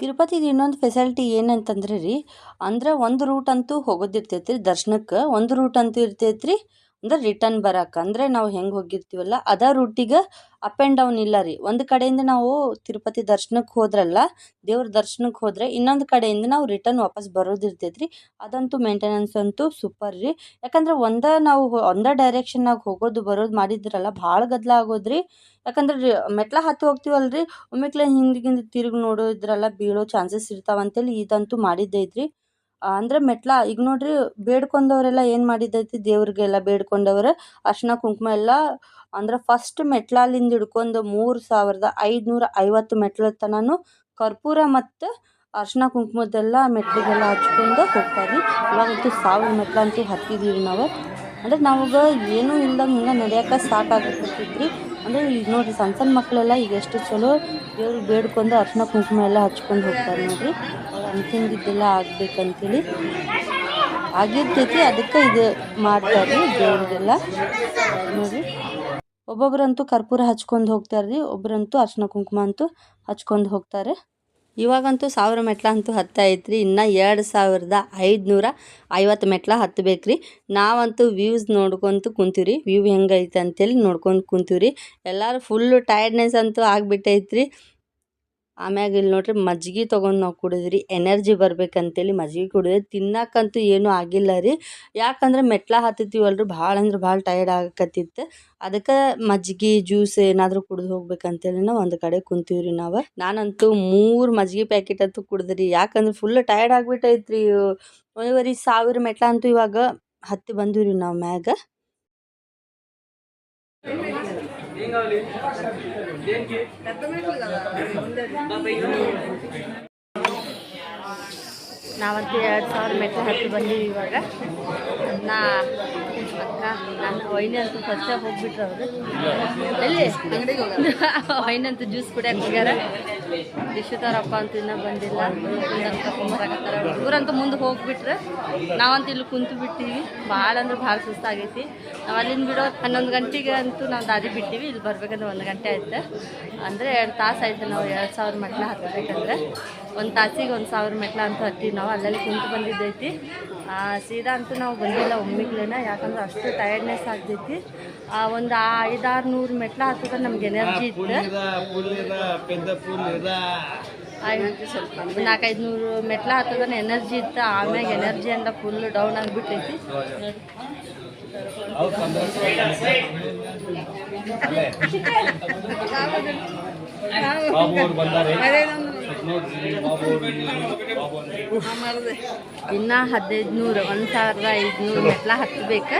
ತಿರುಪತಿದು ಇನ್ನೊಂದು ಫೆಸಿಲಿಟಿ ಏನಂತಂದ್ರೆ ರೀ, ಅಂದ್ರೆ ಒಂದು ರೂಟ್ ಅಂತೂ ಹೋಗೋದಿರ್ತೈತೆ ರೀ ದರ್ಶನಕ್ಕೆ, ಒಂದು ರೂಟ್ ಅಂತೂ ಇರ್ತೈತೆ ರೀ ಅಂದ್ರೆ ರಿಟರ್ನ್ ಬರೋಕೆ. ಅಂದರೆ ನಾವು ಹೆಂಗೆ ಹೋಗಿರ್ತೀವಲ್ಲ ಅದೇ ರೂಟಿಗೆ ಅಪ್ ಆ್ಯಂಡ್ ಡೌನ್ ಇಲ್ಲ ರೀ. ಒಂದು ಕಡೆಯಿಂದ ನಾವು ತಿರುಪತಿ ದರ್ಶನಕ್ಕೆ ಹೋದ್ರಲ್ಲ, ದೇವ್ರ ದರ್ಶನಕ್ಕೆ ಹೋದರೆ ಇನ್ನೊಂದು ಕಡೆಯಿಂದ ನಾವು ರಿಟರ್ನ್ ವಾಪಸ್ ಬರೋದಿರ್ತೈತೆ ರೀ. ಅದಂತೂ ಮೇಂಟೆನೆನ್ಸ್ ಅಂತೂ ಸೂಪರ್ ರೀ. ಯಾಕಂದ್ರೆ ಒಂದೇ ಡೈರೆಕ್ಷನ್ನಾಗ ಹೋಗೋದು ಬರೋದು ಮಾಡಿದ್ರಲ್ಲ ಭಾಳ ಗದ್ದಲ ಆಗೋದ್ರಿ. ಯಾಕಂದ್ರೆ ಮೆಟ್ಲ ಹತ್ತಿ ಹೋಗ್ತೀವಲ್ರಿ, ಒಮ್ಮೆಕ್ಲೆ ಹಿಂದಿಗಿಂದ ತಿರುಗಿ ನೋಡೋದ್ರಲ್ಲ ಬೀಳೋ ಚಾನ್ಸಸ್ ಇರ್ತಾವಂತೇಳಿ ಇದಂತೂ ಮಾಡಿದ್ದೈತ್ರಿ. ಅಂದರೆ ಮೆಟ್ಲ ಈಗ ನೋಡ್ರಿ, ಬೇಡ್ಕೊಂಡವರೆಲ್ಲ ಏನು ಮಾಡಿದ್ದೈತಿ, ದೇವ್ರಿಗೆಲ್ಲ ಬೇಡ್ಕೊಂಡವ್ರು ಅರ್ಶಿನ ಕುಂಕುಮ ಎಲ್ಲ ಅಂದ್ರೆ ಫಸ್ಟ್ ಮೆಟ್ಲಲ್ಲಿಂದ ಹಿಡ್ಕೊಂಡು 3550 ಮೆಟ್ಲ ತನೂ ಕರ್ಪೂರ ಮತ್ತು ಅರ್ಶಿನ ಕುಂಕುಮದ್ದೆಲ್ಲ ಮೆಟ್ಲಿಗೆಲ್ಲ ಹಚ್ಕೊಂಡು ಹೋಗ್ತಾರೆ. ಇವಾಗಂತೂ 1000 ಮೆಟ್ಲಂತೂ ಹತ್ತಿದ್ದೀವಿ ನಾವು. ಅಂದರೆ ನಮಗೆ ಏನೂ ಇಲ್ದಂಗೆ ಹಿಂಗೆ ನಡೆಯೋಕೆ ಸಾಕಾಗ್ಬಿಟ್ಟಿದ್ರಿ. ಅಂದರೆ ಈಗ ನೋಡಿರಿ, ಸಣ್ಣ ಮಕ್ಕಳೆಲ್ಲ ಈಗ ಎಷ್ಟು ಚಲೋ ದೇವ್ರಿಗೆ ಬೇಡ್ಕೊಂಡು ಅರ್ಶಿನ ಕುಂಕುಮ ಎಲ್ಲ ಹಚ್ಕೊಂಡು ಹೋಗ್ತಾರೆ ನೋಡಿರಿ. ಅವ್ರು ಅನ್ಕೊಂಡಿದ್ದೆಲ್ಲ ಆಗ್ಬೇಕಂತೇಳಿ ಆಗಿರ್ತೈತಿ, ಅದಕ್ಕೆ ಇದು ಮಾಡ್ತಾರೆ ದೇವ್ರಿಗೆಲ್ಲ ನೋಡಿರಿ. ಒಬ್ಬೊಬ್ರಂತೂ ಕರ್ಪೂರ ಹಚ್ಕೊಂಡು ಹೋಗ್ತಾರೆ ರೀ, ಒಬ್ಬರಂತೂ ಅರ್ಶಿನ ಕುಂಕುಮ ಅಂತೂ ಹಚ್ಕೊಂಡು ಹೋಗ್ತಾರೆ. ಇವಾಗಂತೂ 1000 ಮೆಟ್ಲ ಅಂತೂ ಹತ್ತೈತ್ರಿ. ಇನ್ನು 2550 ಮೆಟ್ಲ ಹತ್ತಬೇಕ್ರಿ. ನಾವಂತೂ ವ್ಯೂಸ್ ನೋಡ್ಕೊಂತ ಕುಂತೀವ್ರಿ, ವ್ಯೂ ಹೆಂಗೈತೆ ಅಂತೇಳಿ ನೋಡ್ಕೊಂಡು ಕುಂತೀವ್ರಿ. ಎಲ್ಲರೂ ಫುಲ್ಲು ಟಯರ್ಡ್ನೆಸ್ ಅಂತೂ ಆಗಿಬಿಟ್ಟೈತ್ರಿ. ಆಮ್ಯಾಗ ಇಲ್ಲಿ ನೋಡ್ರಿ ಮಜ್ಜಿಗೆ ತೊಗೊಂಡು ನಾವು ಕುಡಿದ್ರಿ, ಎನರ್ಜಿ ಬರ್ಬೇಕಂತೇಳಿ ಮಜ್ಜಿಗೆ ಕುಡಿದ್ರಿ. ತಿನ್ನಕ್ಕಂತೂ ಏನೂ ಆಗಿಲ್ಲ ರೀ, ಯಾಕಂದ್ರೆ ಮೆಟ್ಲ ಹತ್ತಿತೀವಲ್ರಿ, ಭಾಳ ಅಂದ್ರೆ ಭಾಳ ಟಯರ್ಡ್ ಆಗಕತ್ತಿತ್ತು. ಅದಕ್ಕೆ ಮಜ್ಜಿಗೆ ಜ್ಯೂಸ್ ಏನಾದರೂ ಕುಡಿದು ಹೋಗ್ಬೇಕಂತೇಳಿ ನಾವು ಒಂದು ಕಡೆ ಕುಂತೀವ್ರಿ. ನಾನಂತೂ 3 ಮಜ್ಜಿಗೆ ಪ್ಯಾಕೆಟ್ ಅಂತೂ ಕುಡಿದ್ರಿ, ಯಾಕಂದ್ರೆ ಫುಲ್ ಟಯರ್ಡ್ ಆಗಿಬಿಟ್ಟೈತ್ರಿ. 1500 ಮೆಟ್ಲ ಅಂತೂ ಇವಾಗ ಹತ್ತಿ ಬಂದಿವ್ರಿ ನಾವು ಮ್ಯಾಗ. ನಾವಂತೂ 2000 ಮೆಟ್ಲ ಹತ್ತಿ ಬಂದೀವಿ ಇವಾಗ. ನಾ ಅಕ್ಕ ನನ್ನ ವೈನಿ ಅಂತೂ ಫಸ್ಟಾಗಿ ಹೋಗ್ಬಿಟ್ರು ಅವರು. ಎಲ್ಲಿ ವೈನಿ ಅಂತೂ ಜ್ಯೂಸ್ ಕುಡಿಯಕ್ಕೆ ಹೋಗ್ಯಾರ. ದಿಶಿತಾರಪ್ಪ ಅಂತೂ ಇನ್ನೂ ಬಂದಿಲ್ಲ, ಕರ್ಕೊಂಬರಾಕತ್ತಾರ. ಊರಂತೂ ಮುಂದೆ ಹೋಗ್ಬಿಟ್ರೆ ನಾವಂತೂ ಇಲ್ಲಿ ಕುಂತು ಬಿಟ್ಟಿವಿ. ಭಾಳ ಅಂದ್ರೆ ಭಾಳ ಸುಸ್ತಾಗೈತಿ. ನಾವು ಅಲ್ಲಿಂದ ಬಿಡೋ 11 ಗಂಟೆಗೆ ಅಂತೂ ನಾವು ದಾರಿ ಬಿಟ್ಟಿವಿ. ಇಲ್ಲಿ ಬರ್ಬೇಕಂದ್ರೆ 1 ಗಂಟೆ ಆಯ್ತು, ಅಂದರೆ 2 ತಾಸು ಆಯ್ತು. ನಾವು 2000 ಮೆಟ್ಲ ಹತ್ತಬೇಕಂದ್ರೆ 1 ತಾಸಿಗೆ 1000 ಮೆಟ್ಲ ಅಂತೂ ಹತ್ತೀವಿ ನಾವು. ಅಲ್ಲಲ್ಲಿ ಕುಂತು ಬಂದಿದ್ದೈತಿ. ಸೀದಾ ಅಂತೂ ನಾವು ಬಂದಿಲ್ಲ ಒಮ್ಮಿಗ್ಲೇನ, ಯಾಕಂದ್ರೆ ಅಷ್ಟು ಟಯರ್ಡ್ನೆಸ್ ಆಗ್ತೈತಿ. ಒಂದು 500-600 ಮೆಟ್ಲ ಹತ್ತಿದ್ರೆ ನಮ್ಗೆ ಎನರ್ಜಿ ಇತ್ತು. 400-500 ಮೆಟ್ಲ ಹತ್ತದ ಎನರ್ಜಿ ಇತ್ತು. ಆಮ್ಯಾಗ ಎನರ್ಜಿ ಎಲ್ಲ ಫುಲ್ ಡೌನ್ ಆಗಿಬಿಟ್ಟೈತಿ. ಇನ್ನು 1500 1500 ಮೆಟ್ಲ ಹತ್ತಬೇಕು.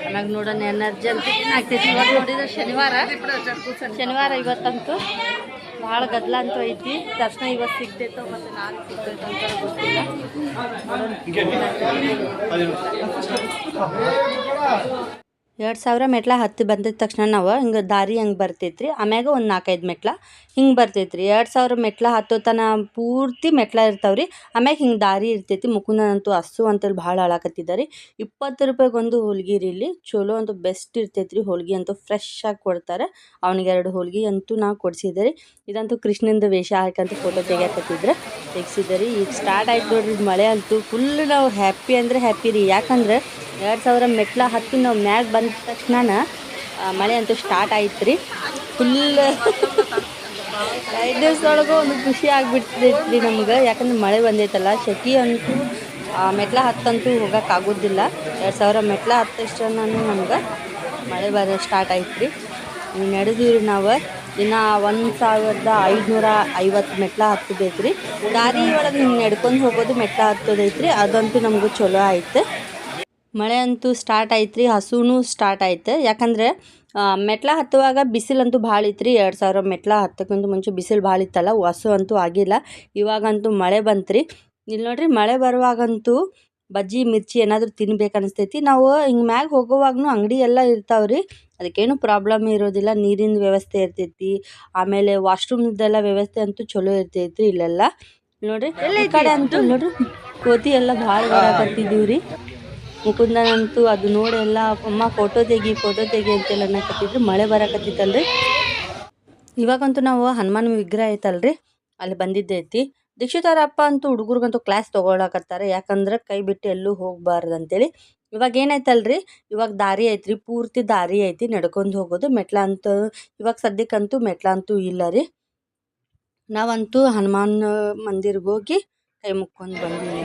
ಆಮ್ಯಾಗ ನೋಡೋಣ ಎನರ್ಜಿ ಅಂತ ಏನಾಗ್ತೈತಿ. ಇವಾಗ ನೋಡಿದ್ರೆ ಶನಿವಾರ ಇವತ್ತಂತೂ ಭಾಳ ಗದ್ದಲ ಅಂತೂ ಐತಿ. ದರ್ಶನ ಇವತ್ತು ಸಿಗ್ತೈತೋ ಮತ್ತು ನಾಳೆ ಸಿಗ್ತೈತೋ ಅಂತ ಗೊತ್ತಿಲ್ಲ. 2000 ಮೆಟ್ಲ ಹತ್ತಿ ಬಂದಿದ ತಕ್ಷಣ ನಾವು ಹಿಂಗೆ ದಾರಿ ಹಂಗೆ ಬರ್ತೈತ್ರಿ. ಆಮ್ಯಾಗ ಒಂದು 4-5 ಮೆಟ್ಲ ಹಿಂಗೆ ಬರ್ತೈತ್ರಿ. 2000 ಮೆಟ್ಲ ಹತ್ತೋ ತನ ಪೂರ್ತಿ ಮೆಟ್ಲ ಇರ್ತಾವ್ರಿ. ಆಮ್ಯಾಗ ಹಿಂಗೆ ದಾರಿ ಇರ್ತೈತಿ. ಮುಕುಂದನಂತೂ ಹಸು ಅಂತೇಳಿ ಭಾಳ ಹಾಳಾಕತ್ತಿದ್ದಾರೆ. 20 ರೂಪಾಯಿಗೊಂದು ಹೋಳ್ಗೆ ರೀ ಇಲ್ಲಿ. ಚಲೋ ಅಂತೂ ಬೆಸ್ಟ್ ಇರ್ತೈತ್ರಿ. ಹೋಳ್ಗೆ ಅಂತೂ ಫ್ರೆಶ್ ಆಗಿ ಕೊಡ್ತಾರೆ. ಅವ್ನಿಗೆ 2 ಹೋಳ್ಗೆ ಅಂತೂ ನಾವು ಕೊಡಿಸಿದ್ದೆ ರೀ. ಇದಂತೂ ಕೃಷ್ಣಂದು ವೇಷ ಹಾಕಂತ ಫೋಟೋ ತೆಗಿಸಿದ್ದೆ ರೀ. ಈಗ ಸ್ಟಾರ್ಟ್ ಆಯ್ತು ನೋಡ್ರಿ ಮಳೆ ಅಂತೂ. ಫುಲ್ ನಾವು ಹ್ಯಾಪಿ ಅಂದರೆ ಹ್ಯಾಪಿ ರೀ, ಯಾಕಂದ್ರೆ 2000 ಮೆಟ್ಲ ಹತ್ತಿ ನಾವು ಮ್ಯಾಗ ಬಂದ ತಕ್ಷಣ ಮಳೆ ಅಂತೂ ಸ್ಟಾರ್ಟ್ ಆಯ್ತು ರೀ. ಫುಲ್ 5 ದಿವಸದೊಳಗೂ ಒಂದು ಖುಷಿ ಆಗಿಬಿಡ್ತೈತ್ರಿ ನಮ್ಗೆ, ಯಾಕಂದ್ರೆ ಮಳೆ ಬಂದೈತಲ್ಲ. ಶೆಕೆ ಅಂತೂ ಮೆಟ್ಲ ಹತ್ತಂತೂ ಹೋಗೋಕ್ಕಾಗೋದಿಲ್ಲ. 2000 ಮೆಟ್ಲ ಹತ್ತಷ್ಟು ನಮ್ಗೆ ಮಳೆ ಬರೋ ಸ್ಟಾರ್ಟ್ ಆಯ್ತು ರೀ. ಈಗ ನಡೆದೀವಿ ನಾವು. ಇನ್ನು 1550 ಮೆಟ್ಲ ಹತ್ತಬೇಕು ರೀ. ದಾರಿ ಒಳಗೆ ಹಿಂಗೆ ನಡ್ಕೊಂಡು ಹೋಗೋದು ಮೆಟ್ಲ ಹತ್ತೋದೈತ್ರಿ. ಅದಂತೂ ನಮಗೂ ಚಲೋ ಆಯ್ತು. ಮಳೆ ಅಂತೂ ಸ್ಟಾರ್ಟ್ ಆಯ್ತು ರೀ. ಹಸುನೂ ಸ್ಟಾರ್ಟ್ ಆಯ್ತು, ಯಾಕಂದರೆ ಮೆಟ್ಲ ಹತ್ತುವಾಗ ಬಿಸಿಲಂತೂ ಭಾಳ ಇತ್ತು ರೀ. 2000 ಮೆಟ್ಲ ಹತ್ತಕ್ಕಿಂತ ಮುಂಚೆ ಬಿಸಿಲು ಭಾಳ ಇತ್ತಲ್ಲ, ಹಸು ಅಂತೂ ಆಗಿಲ್ಲ. ಇವಾಗಂತೂ ಮಳೆ ಬಂತು ರೀ. ಇಲ್ಲಿ ನೋಡಿರಿ, ಮಳೆ ಬರುವಾಗಂತೂ ಬಜ್ಜಿ ಮಿರ್ಚಿ ಏನಾದರೂ ತಿನ್ಬೇಕು ಅನಿಸ್ತೈತಿ. ನಾವು ಹಿಂಗೆ ಮ್ಯಾಗ ಹೋಗೋವಾಗೂ ಅಂಗಡಿ ಎಲ್ಲ ಇರ್ತಾವ್ರಿ, ಅದಕ್ಕೇನು ಪ್ರಾಬ್ಲಮ್ ಇರೋದಿಲ್ಲ. ನೀರಿನ ವ್ಯವಸ್ಥೆ ಇರ್ತೈತಿ. ಆಮೇಲೆ ವಾಶ್ರೂಮ್ದೆಲ್ಲ ವ್ಯವಸ್ಥೆ ಅಂತೂ ಚಲೋ ಇರ್ತೈತಿ ಇಲ್ಲೆಲ್ಲ. ನೋಡಿರಿ ಈ ಕಡೆ ಅಂತೂ ನೋಡಿರಿ ಕೋತಿ ಎಲ್ಲ ಭಾಳ ಬರಾಕತ್ತಿದ್ದೀವಿ ರೀ. ಮುಕುಂದನಂತೂ ಅದು ನೋಡಿ ಎಲ್ಲ ಅಮ್ಮ ಫೋಟೋ ತೆಗಿ ಅಂತೆಲ್ಲ ಅನ್ನಕತ್ತಿದ್ರು. ಮಳೆ ಬರಾಕತ್ತಿತ್ತಲ್ರಿ. ಇವಾಗಂತೂ ನಾವು ಹನುಮಾನ್ ವಿಗ್ರಹ ಐತಲ್ರಿ, ಅಲ್ಲಿ ಬಂದಿದ್ದೈತಿ. ದೀಕ್ಷಿತಾರಪ್ಪ ಅಂತೂ ಹುಡುಗರಿಗಂತೂ ಕ್ಲಾಸ್ ತೊಗೊಳಕತ್ತಾರೆ, ಯಾಕಂದ್ರೆ ಕೈ ಬಿಟ್ಟು ಎಲ್ಲೂ ಹೋಗಬಾರ್ದು ಅಂತೇಳಿ. ಇವಾಗ ಏನಾಯ್ತಲ್ರಿ, ಇವಾಗ ದಾರಿ ಐತ್ರಿ, ಪೂರ್ತಿ ದಾರಿ ಐತಿ ನಡ್ಕೊಂಡು ಹೋಗೋದು. ಮೆಟ್ಲ ಅಂತೂ ಇವಾಗ ಸದ್ಯಕ್ಕಂತೂ ಮೆಟ್ಲ ಅಂತೂ ಇಲ್ಲ ರೀ. ನಾವಂತೂ ಹನುಮಾನ್ ಮಂದಿರ್ಗೆ ಹೋಗಿ ಕೈ ಮುಕ್ಕೊಂಡು ಬಂದಿವಿ.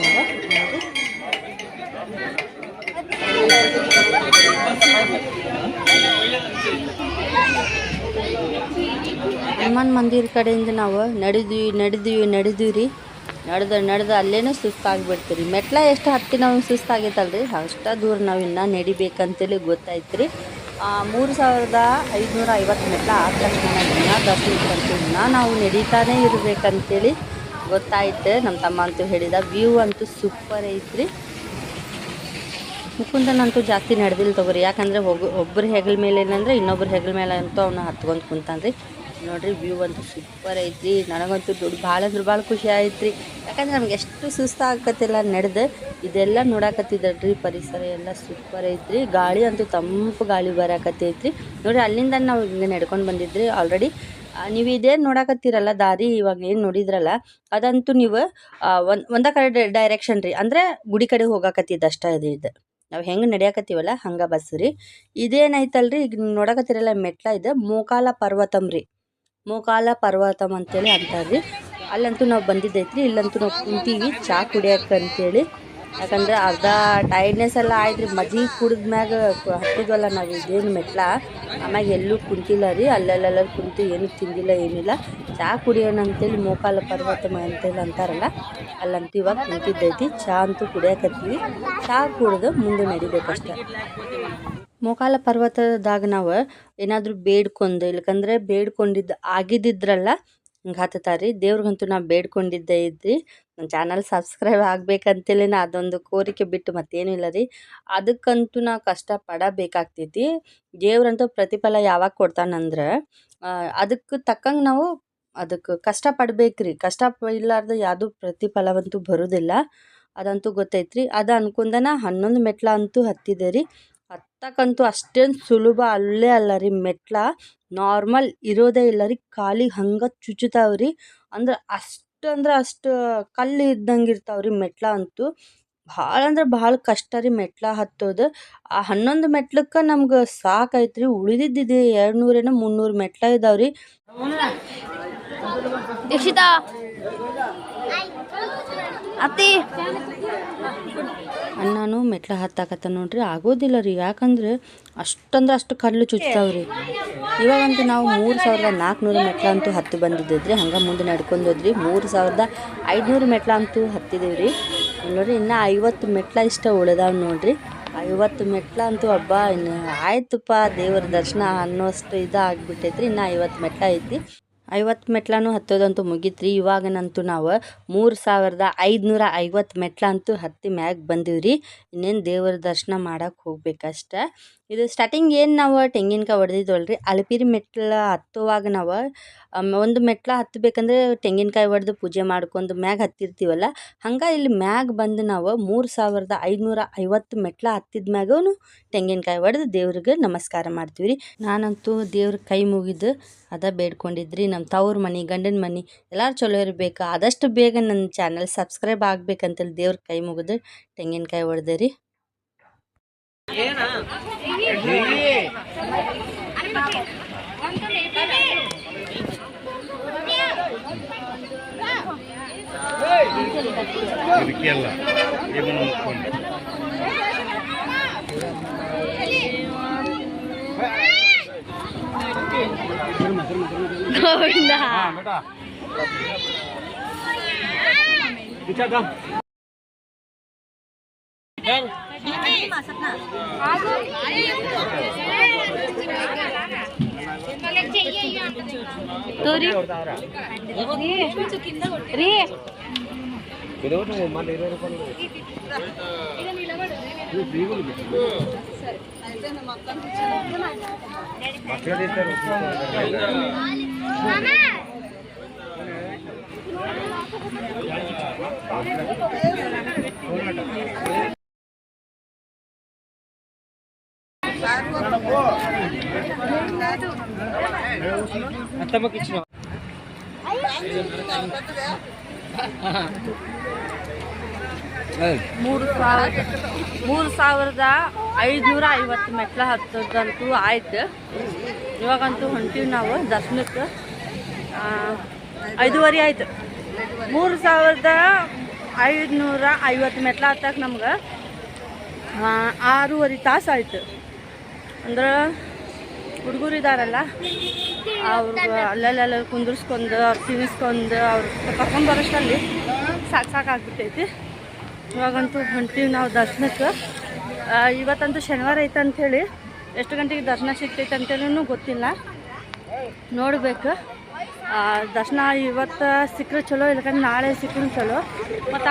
ಹನುಮಾನ್ ಮಂದಿರ ಕಡೆಯಿಂದ ನಾವು ನಡೆದೀವಿ ರೀ. ನಡೆದು ಅಲ್ಲೇನೂ ಸುಸ್ತಾಗಿಬಿಡ್ತೀವಿ ರೀ. ಮೆಟ್ಲ ಎಷ್ಟು ಹತ್ತಿ ನಾವು ಸುಸ್ತಾಗೈತಲ್ರಿ, ಅಷ್ಟು ದೂರ ನಾವು ಇನ್ನೂ ನಡಿಬೇಕಂತೇಳಿ ಗೊತ್ತಾಯ್ತು ರೀ. 3550 ಮೆಟ್ಲ ಆದ ತಕ್ಷಣ ಇನ್ನೂ ದರ್ಶನಕ್ಕಂತೂ ನಾವು ನಡೀತಾನೇ ಇರಬೇಕಂತೇಳಿ ಗೊತ್ತಾಯ್ತು. ನಮ್ಮ ತಮ್ಮ ಅಂತೂ ಹೇಳಿದ. ವ್ಯೂ ಅಂತೂ ಸೂಪರ್ ಐತ್ರಿ. ಮುಕುಂದನಂತೂ ಜಾಸ್ತಿ ನಡೆದಿಲ್ಲ ತಗೋರಿ, ಯಾಕಂದರೆ ಒಬ್ಬರು ಹೆಗಲ ಮೇಲೆ ಏನಂದ್ರೆ ಇನ್ನೊಬ್ರು ಹೆಗಲ ಮೇಲೆ ಅಂತೂ ಅವನ್ನ ಹತ್ಕೊಂಡು ಕುಂತಾನ್ರಿ. ನೋಡಿರಿ ವ್ಯೂ ಅಂತೂ ಸೂಪರ್ ಐತ್ರಿ. ನನಗಂತೂ ಭಾಳ ಅಂದ್ರೆ ಭಾಳ ಖುಷಿ ಆಯ್ತು ರೀ, ಯಾಕಂದ್ರೆ ನಮ್ಗೆ ಎಷ್ಟು ಸುಸ್ತಾಗತ್ತಿಲ್ಲ ನಡೆದು ಇದೆಲ್ಲ ನೋಡಾಕತ್ತಿದ್ರಿ. ಪರಿಸರ ಎಲ್ಲ ಸೂಪರ್ ಐತ್ರಿ. ಗಾಳಿ ಅಂತೂ ತಂಪು ಗಾಳಿ ಬರಾಕತ್ತೈತ್ರಿ. ನೋಡಿರಿ ಅಲ್ಲಿಂದ ನಾವು ಹಿಂಗೆ ನಡ್ಕೊಂಡು ಬಂದಿದ್ರಿ. ಆಲ್ರೆಡಿ ನೀವು ಇದೇನು ನೋಡಕತ್ತೀರಲ್ಲ ದಾರಿ ಇವಾಗ ಏನು ನೋಡಿದ್ರಲ್ಲ ಅದಂತೂ ನೀವು ಒಂದ ಕಡೆ ಡೈರೆಕ್ಷನ್ ರೀ, ಅಂದರೆ ಗುಡಿ ಕಡೆ ಹೋಗಾಕತ್ತಿದ್ದು ಅಷ್ಟ ಇದು ನಾವು ಹೆಂಗೆ ನಡೆಯಕತ್ತೀವಲ್ಲ ಹಂಗೆ ಬಸ್ ರೀ. ಇದೇನೈತಲ್ರಿ ಈಗ ನೋಡಕತ್ತೀರಲ್ಲ ಮೆಟ್ಲ ಇದು ಮೋಕಾಲ ಪರ್ವತಂ ರೀ, ಮೋಕಾಲ ಪರ್ವತಂ ಅಂತೇಳಿ ಅಂತಾರ್ರಿ. ಅಲ್ಲಂತೂ ನಾವು ಬಂದಿದ್ದೈತ್ರಿ. ಇಲ್ಲಂತೂ ನಾವು ಕುಂತೀವಿ ಚಾ ಕುಡಿಯಕ್ಕೆ ಅಂತೇಳಿ. ಯಾಕಂದ್ರೆ ಅರ್ಧ ಟೈರ್ಡ್ನೆಸ್ ಎಲ್ಲ ಆಯ್ತು ರೀ, ಮಜ್ಜಿಗೆ ಕುಡಿದ್ಮ್ಯಾಗ ಹತ್ತಿದ್ವಲ್ಲ ನಾವು ಇದೇನು ಮೆಟ್ಲ. ಆಮ್ಯಾಗ ಎಲ್ಲೂ ಕುಂತಿಲ್ಲ ರೀ, ಅಲ್ಲೆಲ್ಲ ಕುಂತು ಏನೂ ತಿಂದಿಲ್ಲ ಏನಿಲ್ಲ. ಚಾ ಕುಡಿಯೋಣ ಅಂತೇಳಿ ಮೋಕಾಲ ಪರ್ವತ ಅಂತೇಳಿ ಅಂತಾರಲ್ಲ ಅಲ್ಲಂತೂ ಇವಾಗ ಕುಂತಿದ್ದೈತಿ. ಚಾ ಅಂತೂ ಕುಡಿಯಕತ್ತೀವಿ. ಚಾ ಕುಡಿದು ಮುಂದೆ ನಡಿಬೇಕಷ್ಟೆ. ಮೋಕಾಲ ಪರ್ವತದಾಗ ನಾವು ಏನಾದರೂ ಬೇಡ್ಕೊಂಡು ಇಲ್ಲಕಂದ್ರೆ ಆಗಿದ್ದಿದ್ರಲ್ಲ ಹಿಂಗೆ ಹತ್ತುತ್ತಾರೆ. ದೇವ್ರಿಗಂತೂ ನಾವು ಬೇಡ್ಕೊಂಡಿದ್ದೆ ಇದ್ರಿ. ನನ್ನ ಚಾನಲ್ ಸಬ್ಸ್ಕ್ರೈಬ್ ಆಗ್ಬೇಕಂತೇಳಿ ಅದೊಂದು ಕೋರಿಕೆ ಬಿಟ್ಟು ಮತ್ತೇನೂ ಇಲ್ಲ ರೀ. ಅದಕ್ಕಂತೂ ನಾವು ಕಷ್ಟಪಡಬೇಕಾಗ್ತೈತಿ. ದೇವ್ರಂತೂ ಪ್ರತಿಫಲ ಯಾವಾಗ ಕೊಡ್ತಾನಂದ್ರೆ ಅದಕ್ಕೆ ತಕ್ಕಂಗೆ ನಾವು ಅದಕ್ಕೆ ಕಷ್ಟಪಡ್ಬೇಕ್ರಿ. ಕಷ್ಟ ಇಲ್ಲಾರ್ದೆ ಯಾವುದೂ ಪ್ರತಿಫಲವಂತೂ ಬರೋದಿಲ್ಲ, ಅದಂತೂ ಗೊತ್ತೈತ್ರಿ. ಅದು ಅನ್ಕೊಂಡನ 11 ಮೆಟ್ಲ ಅಂತೂ ಹತ್ತಿದೆ ರೀ. ಹತ್ತಕ್ಕಂತೂ ಅಷ್ಟೇನು ಸುಲಭ ಅಲ್ಲೇ ಅಲ್ಲ ರೀ. ಮೆಟ್ಲ ನಾರ್ಮಲ್ ಇರೋದೇ ಇಲ್ಲ ರೀ, ಕಾಲಿಗೆ ಹಂಗೆ ಚುಚ್ಚುತ್ತಾವ್ರಿ. ಅಂದ್ರೆ ಅಷ್ಟು ಕಲ್ಲು ಇದ್ದಂಗೆ ಇರ್ತಾವ್ರಿ ಮೆಟ್ಲ ಅಂತೂ. ಭಾಳ ಅಂದ್ರೆ ಭಾಳ ಕಷ್ಟ ರೀ ಮೆಟ್ಲ ಹತ್ತೋದು. ಆ 11 ಮೆಟ್ಲಕ್ಕೆ ನಮ್ಗೆ ಸಾಕೈತ್ರಿ. ಉಳಿದಿದ್ದಿದೆ 200 300 ಮೆಟ್ಲ ಇದಾವ್ರಿ. ದೀಕ್ಷಿತಾ ಅತ್ತಿ ಅಣ್ಣನೂ ಮೆಟ್ಲ ಹತ್ತಾಕತ್ತ ನೋಡ್ರಿ. ಆಗೋದಿಲ್ಲ ರೀ, ಯಾಕಂದ್ರೆ ಅಷ್ಟು ಕಲ್ಲು ಚುಚ್ತಾವ್ರಿ. ಇವಾಗಂತೂ ನಾವು 3400 ಮೆಟ್ಲ ಅಂತೂ ಹತ್ತು ಬಂದಿದ್ದಿದ್ರಿ. ಹಂಗೆ ಮುಂದೆ ನಡ್ಕೊಂಡೋದ್ರಿ 3500 ಮೆಟ್ಲ ಅಂತೂ ಹತ್ತಿದ್ದೀವಿ ರೀ. ನೋಡ್ರಿ ಇನ್ನು 50 ಮೆಟ್ಲ ಇಷ್ಟ ಉಳಿದಾವ್ ನೋಡ್ರಿ. 50 ಮೆಟ್ಲ ಅಂತೂ ಹಬ್ಬ ಇನ್ನು ಆಯ್ತಪ್ಪ ದೇವ್ರ ದರ್ಶನ ಅನ್ನೋಷ್ಟು ಆಗ್ಬಿಟ್ಟೈತ್ರಿ. ಇನ್ನು 50 ಮೆಟ್ಲ ಐತಿ. 50 ಮೆಟ್ಲನೂ ಹತ್ತೋದಂತೂ ಮುಗೀತ್ರಿ. ಇವಾಗನಂತೂ ನಾವು 3550 ಮೆಟ್ಲ ಅಂತೂ ಹತ್ತಿ ಮ್ಯಾಗ ಬಂದೀವ್ರಿ. ಇನ್ನೇನು ದೇವರ ದರ್ಶನ ಮಾಡಕ್ಕೆ ಹೋಗ್ಬೇಕಷ್ಟೆ. ಇದು ಸ್ಟಾರ್ಟಿಂಗ್ ಏನು ನಾವು ತೆಂಗಿನಕಾಯಿ ಹೊಡೆದಿದ್ವಲ್ರಿ, ಅಲಪಿರಿ ಮೆಟ್ಲ ಹತ್ತುವಾಗ ನಾವು ಒಂದು ಮೆಟ್ಲ ಹತ್ತಬೇಕಂದ್ರೆ ತೆಂಗಿನಕಾಯಿ ಹೊಡೆದು ಪೂಜೆ ಮಾಡ್ಕೊಂಡು ಮ್ಯಾಗ ಹತ್ತಿರ್ತೀವಲ್ಲ, ಹಂಗೆ ಇಲ್ಲಿ ಮ್ಯಾಗ ಬಂದು ನಾವು 3550 ಮೆಟ್ಲ ಹತ್ತಿದ ಮ್ಯಾಗೂ ತೆಂಗಿನಕಾಯಿ ಹೊಡೆದು ದೇವ್ರಿಗೆ ನಮಸ್ಕಾರ ಮಾಡ್ತೀವಿ ರೀ. ನಾನಂತೂ ದೇವ್ರ ಕೈ ಮುಗಿದು ಅದ ಬೇಡ್ಕೊಂಡಿದ್ರಿ. ನಮ್ಮ ತವ್ರ ಮನೆ ಗಂಡನ ಮನೆ ಎಲ್ಲರೂ ಚಲೋ ಇರಬೇಕು, ಆದಷ್ಟು ಬೇಗ ನನ್ನ ಚಾನಲ್ ಸಬ್ಸ್ಕ್ರೈಬ್ ಆಗ್ಬೇಕಂತೇಳಿ ದೇವ್ರ ಕೈ ಮುಗಿದು ತೆಂಗಿನಕಾಯಿ ಹೊಡೆದೆ ರೀ. ಮೂರು ಸಾವಿರದ 550 ಮೆಟ್ಲ ಹತ್ತದಂತೂ ಆಯ್ತು. ಇವಾಗಂತೂ ಹೊಂಟೀವಿ ನಾವು ದರ್ಶನಕ್ಕೆ. 5:30 ಆಯ್ತು. 3550 ಮೆಟ್ಲ ಹತ್ತಕ್ಕೆ ನಮ್ಗೆ 6.5 ತಾಸು ಆಯ್ತು. ಅಂದ್ರೆ ಹುಡುಗರು ಇದ್ದಾರಲ್ಲ ಅವ್ರಿಗೆ ಅಲ್ಲೆಲ್ಲ ಕುಂದಿರ್ಸ್ಕೊಂಡು ಅವ್ರು ತಿನ್ನಿಸ್ಕೊಂಡು ಅವ್ರು ಕರ್ಕೊಂಡು ಬರೋಷ್ಟಲ್ಲಿ ಸಾಕಾಗ್ಬಿಟ್ಟೈತಿ. ಇವಾಗಂತೂ ಹೊಂಟೀವಿ ನಾವು ದರ್ಶನಕ್ಕೆ. ಇವತ್ತಂತೂ ಶನಿವಾರ ಐತೆ ಅಂಥೇಳಿ ಎಷ್ಟು ಗಂಟೆಗೆ ದರ್ಶನ ಸಿಗ್ತೈತೆ ಅಂತೇಳಿನೂ ಗೊತ್ತಿಲ್ಲ, ನೋಡಬೇಕು. ದರ್ಶನ ಇವತ್ತು ಸಿಕ್ಕರೆ ಚಲೋ, ಇಲ್ಲಕಂದ್ರೆ ನಾಳೆ ಸಿಕ್ಕರೂ ಚಲೋ. ಮತ್ತು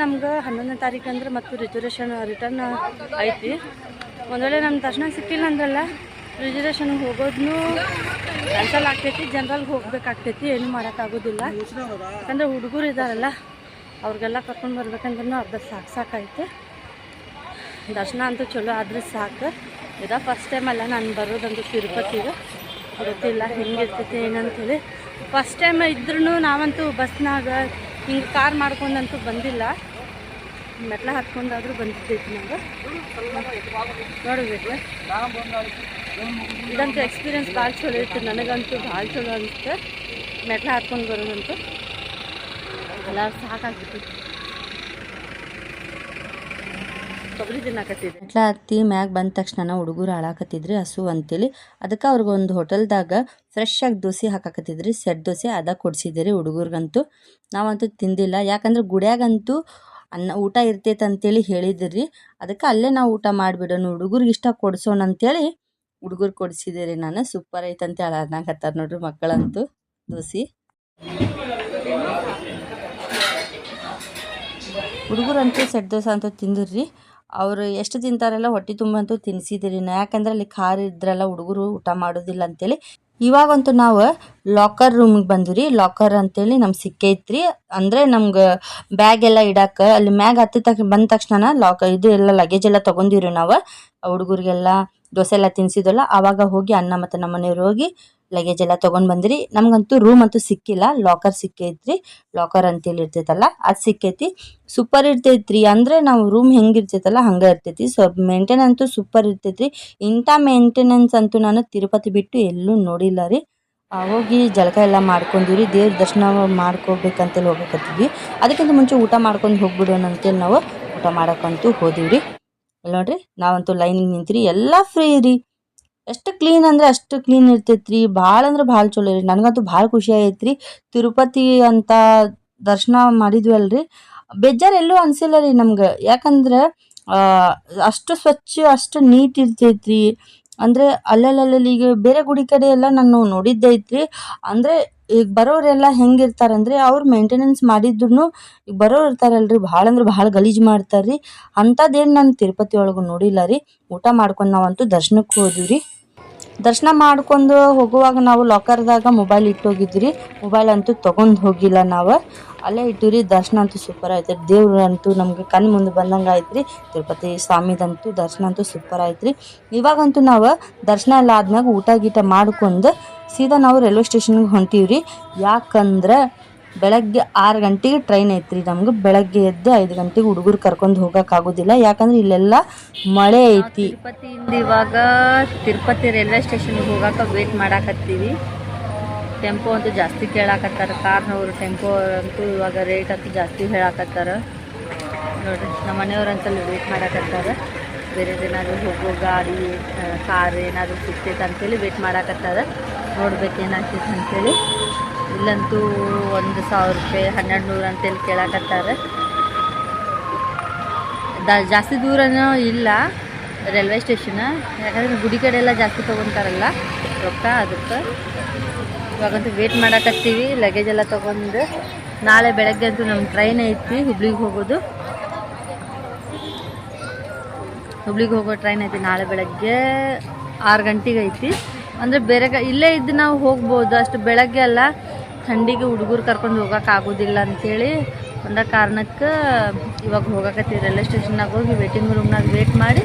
ನಮ್ಗೆ 11ನೇ ತಾರೀಕು ಅಂದ್ರೆ ಮತ್ತು ರಿಟರ್ನ್ ಐತಿ. ಒಂದು ವೇಳೆ ನಮ್ಮ ದರ್ಶನ ಸಿಕ್ಕಿಲ್ಲ ಅಂದ್ರಲ್ಲ ರಿಸರ್ವೇಷನ್ಗೆ ಹೋಗೋದನ್ನು ಕ್ಯಾನ್ಸಲ್ ಆಗ್ತೈತಿ, ಜನರಲ್ಗೆ ಹೋಗ್ಬೇಕಾಗ್ತೈತಿ. ಏನೂ ಮಾಡೋಕ್ಕಾಗೋದಿಲ್ಲ, ಯಾಕಂದರೆ ಹುಡುಗರು ಇದ್ದಾರಲ್ಲ ಅವ್ರಿಗೆಲ್ಲ ಕರ್ಕೊಂಡು ಬರ್ಬೇಕಂದ್ರೂ ಅರ್ಧ ಸಾಕಾಯ್ತು. ದರ್ಶನ ಅಂತೂ ಚಲೋ ಆದರೆ ಸಾಕು. ಇದ ಫಸ್ಟ್ ಟೈಮ್ ಅಲ್ಲ ನಾನು ಬರೋದಂತೂ ತಿರುಪತಿಗೆ. ಗೊತ್ತಿಲ್ಲ ಹೆಂಗಿರ್ತೈತಿ ಏನಂತೇಳಿ. ಫಸ್ಟ್ ಟೈಮ್ ಇದ್ರೂ ನಾವಂತೂ ಬಸ್ನಾಗ ಹಿಂಗೆ ಕಾರ್ ಮಾಡ್ಕೊಂಡಂತೂ ಬಂದಿಲ್ಲ. ಮೆಟ್ಲ ಹತ್ಕೊಂಡಾದ್ರೂ ಬಂದಿದ್ದೈತಿ ನಂಗೆ. ನೋಡಬೇಕು, ಇದಂತೂ ಎಕ್ಸ್ಪೀರಿಯನ್ಸ್ ಭಾಳ ಚಲೋ ಇತ್ತು. ನನಗಂತೂ ಭಾಳ ಚಲೋ ಅನಿಸುತ್ತೆ ಮೆಟ್ಲ ಹತ್ಕೊಂಡು ಬರೋದಂತೂ. ಎಲ್ಲರೂ ಸಾಕಾಗ್ಬಿಟ್ಟು ಕೊಬ್ಬರಿ ತಿನ್ನಕತ್ತಿದ್ದೆ. ಮೆಟ್ಲ ಹತ್ತಿ ಮ್ಯಾಗ ಬಂದ ತಕ್ಷಣ ಹುಡುಗರು ಹಾಳಾಕತ್ತಿದ್ರಿ ಹಸು ಅಂತೇಳಿ. ಅದಕ್ಕೆ ಅವ್ರಿಗೊಂದು ಹೋಟೆಲ್ದಾಗ ಫ್ರೆಶ್ ಆಗಿ ದೋಸೆ ಹಾಕಾಕತ್ತಿದ್ರಿ, ಸೆಟ್ ದೋಸೆ ಅದ ಕೊಡಿಸಿದ್ದೀರಿ ಹುಡುಗರಿಗಂತೂ. ನಾವಂತೂ ತಿಂದಿಲ್ಲ, ಯಾಕಂದ್ರೆ ಗುಡಿಯಾಗಂತೂ ಊಟ ಇರ್ತೈತೆ ಅಂತೇಳಿ ಹೇಳಿದ್ರಿ. ಅದಕ್ಕೆ ಅಲ್ಲೇ ನಾವು ಊಟ ಮಾಡಿಬಿಡೋಣ, ಹುಡುಗರಿಗೆ ಇಷ್ಟ ಕೊಡಿಸೋಣ ಅಂತೇಳಿ ಹುಡುಗರು ಕೊಡಿಸಿದ್ದೀರಿ. ನಾನು ಸೂಪರ್ ಐತಂತ ಹೇಳಿ ಅನ್ನಕತ್ತಾರೆ ನೋಡ್ರಿ ಮಕ್ಕಳಂತೂ ದೋಸೆ. ಹುಡುಗರಂತೂ ಸೆಟ್ ದೋಸೆ ಅಂತೂ ತಿಂದಿರ್ರಿ. ಅವರು ಎಷ್ಟು ತಿಂತಾರಲ್ಲ ಹೊಟ್ಟೆ ತುಂಬಂತೂ ತಿನ್ನಿಸಿದಿರಿ. ಯಾಕಂದ್ರೆ ಅಲ್ಲಿ ಖಾರ ಇದ್ರಲ್ಲ ಹುಡುಗರು ಊಟ ಮಾಡೋದಿಲ್ಲ ಅಂತೇಳಿ. ಇವಾಗಂತೂ ನಾವು ಲಾಕರ್ ರೂಮಿಗೆ ಬಂದಿರಿ. ಲಾಕರ್ ಅಂತೇಳಿ ನಮ್ಗೆ ಸಿಕ್ಕೈತ್ರಿ. ಅಂದರೆ ನಮ್ಗೆ ಬ್ಯಾಗ್ ಎಲ್ಲ ಇಡಕ್ಕೆ ಅಲ್ಲಿ ಮ್ಯಾಗ ಬಂದ ತಕ್ಷಣ ಇದು ಎಲ್ಲ ಲಗೇಜ್ ಎಲ್ಲ ತೊಗೊಂಡಿವ್ರಿ ನಾವು. ಹುಡುಗರಿಗೆಲ್ಲ ದೋಸೆ ಎಲ್ಲ ತಿನ್ನಿಸಿದ್ವಲ್ಲ, ಆವಾಗ ಹೋಗಿ ಅಣ್ಣ ಮತ್ತು ನಮ್ಮ ಮನೆಯವ್ರು ಹೋಗಿ ಲಗೇಜ್ ಎಲ್ಲ ತೊಗೊಂಡು ಬಂದಿರಿ. ನಮ್ಗಂತೂ ರೂಮ್ ಅಂತೂ ಸಿಕ್ಕಿಲ್ಲ, ಲಾಕರ್ ಸಿಕ್ಕೈತ್ರಿ. ಲಾಕರ್ ಅಂತೇಳಿ ಇರ್ತೈತಲ್ಲ ಅದು ಸಿಕ್ಕೈತಿ. ಸೂಪರ್ ಇರ್ತೈತ್ರಿ. ಅಂದರೆ ನಾವು ರೂಮ್ ಹೆಂಗಿರ್ತೈತಲ್ಲ ಹಂಗೆ ಇರ್ತೈತಿ. ಸೊ ಮೇಂಟೆನೆನ್ಸ್ ಅಂತೂ ಸೂಪರ್ ಇರ್ತೈತ್ರಿ. ಇಂಥ ಮೇಂಟೆನೆನ್ಸ್ ಅಂತೂ ನಾನು ತಿರುಪತಿ ಬಿಟ್ಟು ಎಲ್ಲೂ ನೋಡಿಲ್ಲ ರೀ. ಹೋಗಿ ಜಳಕ ಎಲ್ಲ ಮಾಡ್ಕೊಂಡಿವ್ರಿ. ದೇವ್ರ ದರ್ಶನ ಮಾಡ್ಕೋಬೇಕಂತೇಳಿ ಹೋಗಕತ್ತಿದ್ವಿ. ಅದಕ್ಕಿಂತ ಮುಂಚೆ ಊಟ ಮಾಡ್ಕೊಂಡು ಹೋಗ್ಬಿಡೋಣ ಅಂತೇಳಿ ನಾವು ಊಟ ಮಾಡೋಕ್ಕಂತೂ ಹೋದಿವ್ರಿ. ಅಲ್ಲಿ ನೋಡ್ರಿ ನಾವಂತೂ ಲೈನಿಗೆ ನಿಂತ್ರಿ. ಎಲ್ಲ ಫ್ರೀ ರೀ. ಎಷ್ಟು ಕ್ಲೀನ್ ಅಂದರೆ ಅಷ್ಟು ಕ್ಲೀನ್ ಇರ್ತೈತ್ರಿ. ಭಾಳ ಅಂದ್ರೆ ಭಾಳ ಚಲೋ ರೀ. ನನಗಂತೂ ಭಾಳ ಖುಷಿ ಆಗೈತ್ರಿ. ತಿರುಪತಿ ಅಂತ ದರ್ಶನ ಮಾಡಿದ್ವಲ್ರಿ, ಬೇಜಾರು ಎಲ್ಲೂ ಅನಿಸಿಲ್ಲ ರೀ ನಮ್ಗೆ. ಯಾಕಂದ್ರೆ ಅಷ್ಟು ಸ್ವಚ್ಛ ಅಷ್ಟು ನೀಟ್ ಇರ್ತೈತ್ರಿ. ಅಂದರೆ ಅಲ್ಲಲ್ಲಿ ಈಗ ಬೇರೆ ಗುಡಿ ಕಡೆ ಎಲ್ಲ ನಾನು ನೋಡಿದ್ದೈತ್ರಿ. ಅಂದರೆ ಈಗ ಬರೋರೆಲ್ಲ ಹೆಂಗಿರ್ತಾರಂದ್ರೆ ಅವ್ರು ಮೇಂಟೆನೆನ್ಸ್ ಮಾಡಿದ್ರು ಈಗ ಬರೋರು ಇರ್ತಾರಲ್ರಿ ಭಾಳ ಅಂದ್ರೆ ಭಾಳ ಗಲೀಜು ಮಾಡ್ತಾರೆ ರೀ. ಅಂಥದ್ದೇನು ನಾನು ತಿರುಪತಿ ಒಳಗೆ ನೋಡಿಲ್ಲ ರೀ. ಊಟ ಮಾಡ್ಕೊಂಡು ನಾವಂತೂ ದರ್ಶನಕ್ಕೆ ಹೋದಿವ್ರಿ. ದರ್ಶನ ಮಾಡ್ಕೊಂಡು ಹೋಗುವಾಗ ನಾವು ಲಾಕರ್ದಾಗ ಮೊಬೈಲ್ ಇಟ್ಟು ಹೋಗಿದ್ವಿ. ಮೊಬೈಲ್ ಅಂತೂ ತೊಗೊಂಡು ಹೋಗಿಲ್ಲ ನಾವು, ಅಲ್ಲೇ ಇಟ್ಟಿವ್ರಿ. ದರ್ಶನ ಅಂತೂ ಸೂಪರ್ ಆಯ್ತು. ದೇವ್ರು ಅಂತೂ ನಮ್ಗೆ ಕಣ್ಣು ಮುಂದೆ ಬಂದಂಗೆ ಆಯ್ತು ರೀ. ತಿರುಪತಿ ಸ್ವಾಮಿದಂತೂ ದರ್ಶನ ಅಂತೂ ಸೂಪರ್ ಆಯ್ತು ರೀ. ಇವಾಗಂತೂ ನಾವು ದರ್ಶನ ಎಲ್ಲ ಆದ್ಮ್ಯಾಗ ಊಟ ಗೀಟ ಮಾಡ್ಕೊಂಡು ಸೀದಾ ನಾವು ರೈಲ್ವೆ ಸ್ಟೇಷನ್ಗೆ ಹೊಂಟೀವ್ರಿ. ಯಾಕಂದ್ರೆ ಬೆಳಗ್ಗೆ 6 ಗಂಟೆಗೆ ಟ್ರೈನ್ ಐತ್ರಿ ನಮ್ಗೆ. ಬೆಳಗ್ಗೆ ಎದ್ದು 5 ಗಂಟೆಗೆ ಹುಡುಗರು ಕರ್ಕೊಂಡು ಹೋಗೋಕ್ಕಾಗೋದಿಲ್ಲ, ಯಾಕಂದ್ರೆ ಇಲ್ಲೆಲ್ಲ ಮಳೆ ಐತಿ. ತಿರುಪತಿಯಿಂದ ಇವಾಗ ತಿರುಪತಿ ರೈಲ್ವೆ ಸ್ಟೇಷನ್ಗೆ ಹೋಗೋಕೆ ವೇಟ್ ಮಾಡಾಕತ್ತೀವಿ. ಟೆಂಪೋ ಅಂತೂ ಜಾಸ್ತಿ ಕೇಳಾಕತ್ತಾರ. ಕಾರ್ನವರು ಟೆಂಪೋ ಅಂತೂ ಇವಾಗ ರೇಟ್ ಅಂತೂ ಜಾಸ್ತಿ ಹೇಳಾಕತ್ತಾರ ನೋಡಿರಿ. ನಮ್ಮ ಮನೆಯವ್ರಂತಲ್ಲಿ ವೇಟ್ ಮಾಡಾಕತ್ತಾರ. ಬೇರೆ ಏನಾದರೂ ಹೋಗೋ ಗಾಡಿ ಕಾರ್ ಏನಾದರೂ ಸಿಗ್ತೈತೆ ಅಂತೇಳಿ ವೇಟ್ ಮಾಡಾಕತ್ತಾರ. ನೋಡ್ಬೇಕು ಏನಾಗ್ತೈತೆ ಅಂಥೇಳಿ. ಇಲ್ಲಂತೂ 1,000 ರೂಪಾಯಿ 1,200 ಅಂತೇಳಿ ಕೇಳಾಕತ್ತಾರ. ಜಾಸ್ತಿ ದೂರನೂ ಇಲ್ಲ ರೈಲ್ವೆ ಸ್ಟೇಷನ್, ಯಾಕಂದ್ರೆ ಗುಡಿ ಕಡೆ ಎಲ್ಲ ಜಾಸ್ತಿ ತೊಗೊತಾರಲ್ಲ ರೊಕ್ಕ. ಅದಕ್ಕೆ ಇವಾಗಂತೂ ವೇಟ್ ಮಾಡಾಕತ್ತೀವಿ. ಲಗೇಜ್ ಎಲ್ಲ ತೊಗೊಂಡು ನಾಳೆ ಬೆಳಗ್ಗೆ ಅಂತೂ ನಮ್ಮ ಟ್ರೈನ್ ಐತಿ ಹುಬ್ಳಿಗೆ ಹೋಗೋದು. ಹುಬ್ಳಿಗೆ ಹೋಗೋ ಟ್ರೈನ್ ಐತಿ ನಾಳೆ ಬೆಳಗ್ಗೆ 6 ಗಂಟೆಗೆ ಐತಿ. ಅಂದರೆ ಬೇರೆ ಇಲ್ಲೇ ಇದ್ದು ನಾವು ಹೋಗ್ಬೋದು. ಅಷ್ಟು ಬೆಳಗ್ಗೆ ಎಲ್ಲ ಥಂಡಿಗೆ ಹುಡುಗರು ಕರ್ಕೊಂಡು ಹೋಗೋಕ್ಕಾಗೋದಿಲ್ಲ ಅಂಥೇಳಿ ಒಂದೇ ಕಾರಣಕ್ಕೆ ಇವಾಗ ಹೋಗಕತ್ತೀವಿ. ರೈಲ್ವೆ ಸ್ಟೇಷನ್ನಾಗ ಹೋಗಿ ವೇಟಿಂಗ್ ರೂಮ್ನಾಗ ವೇಟ್ ಮಾಡಿ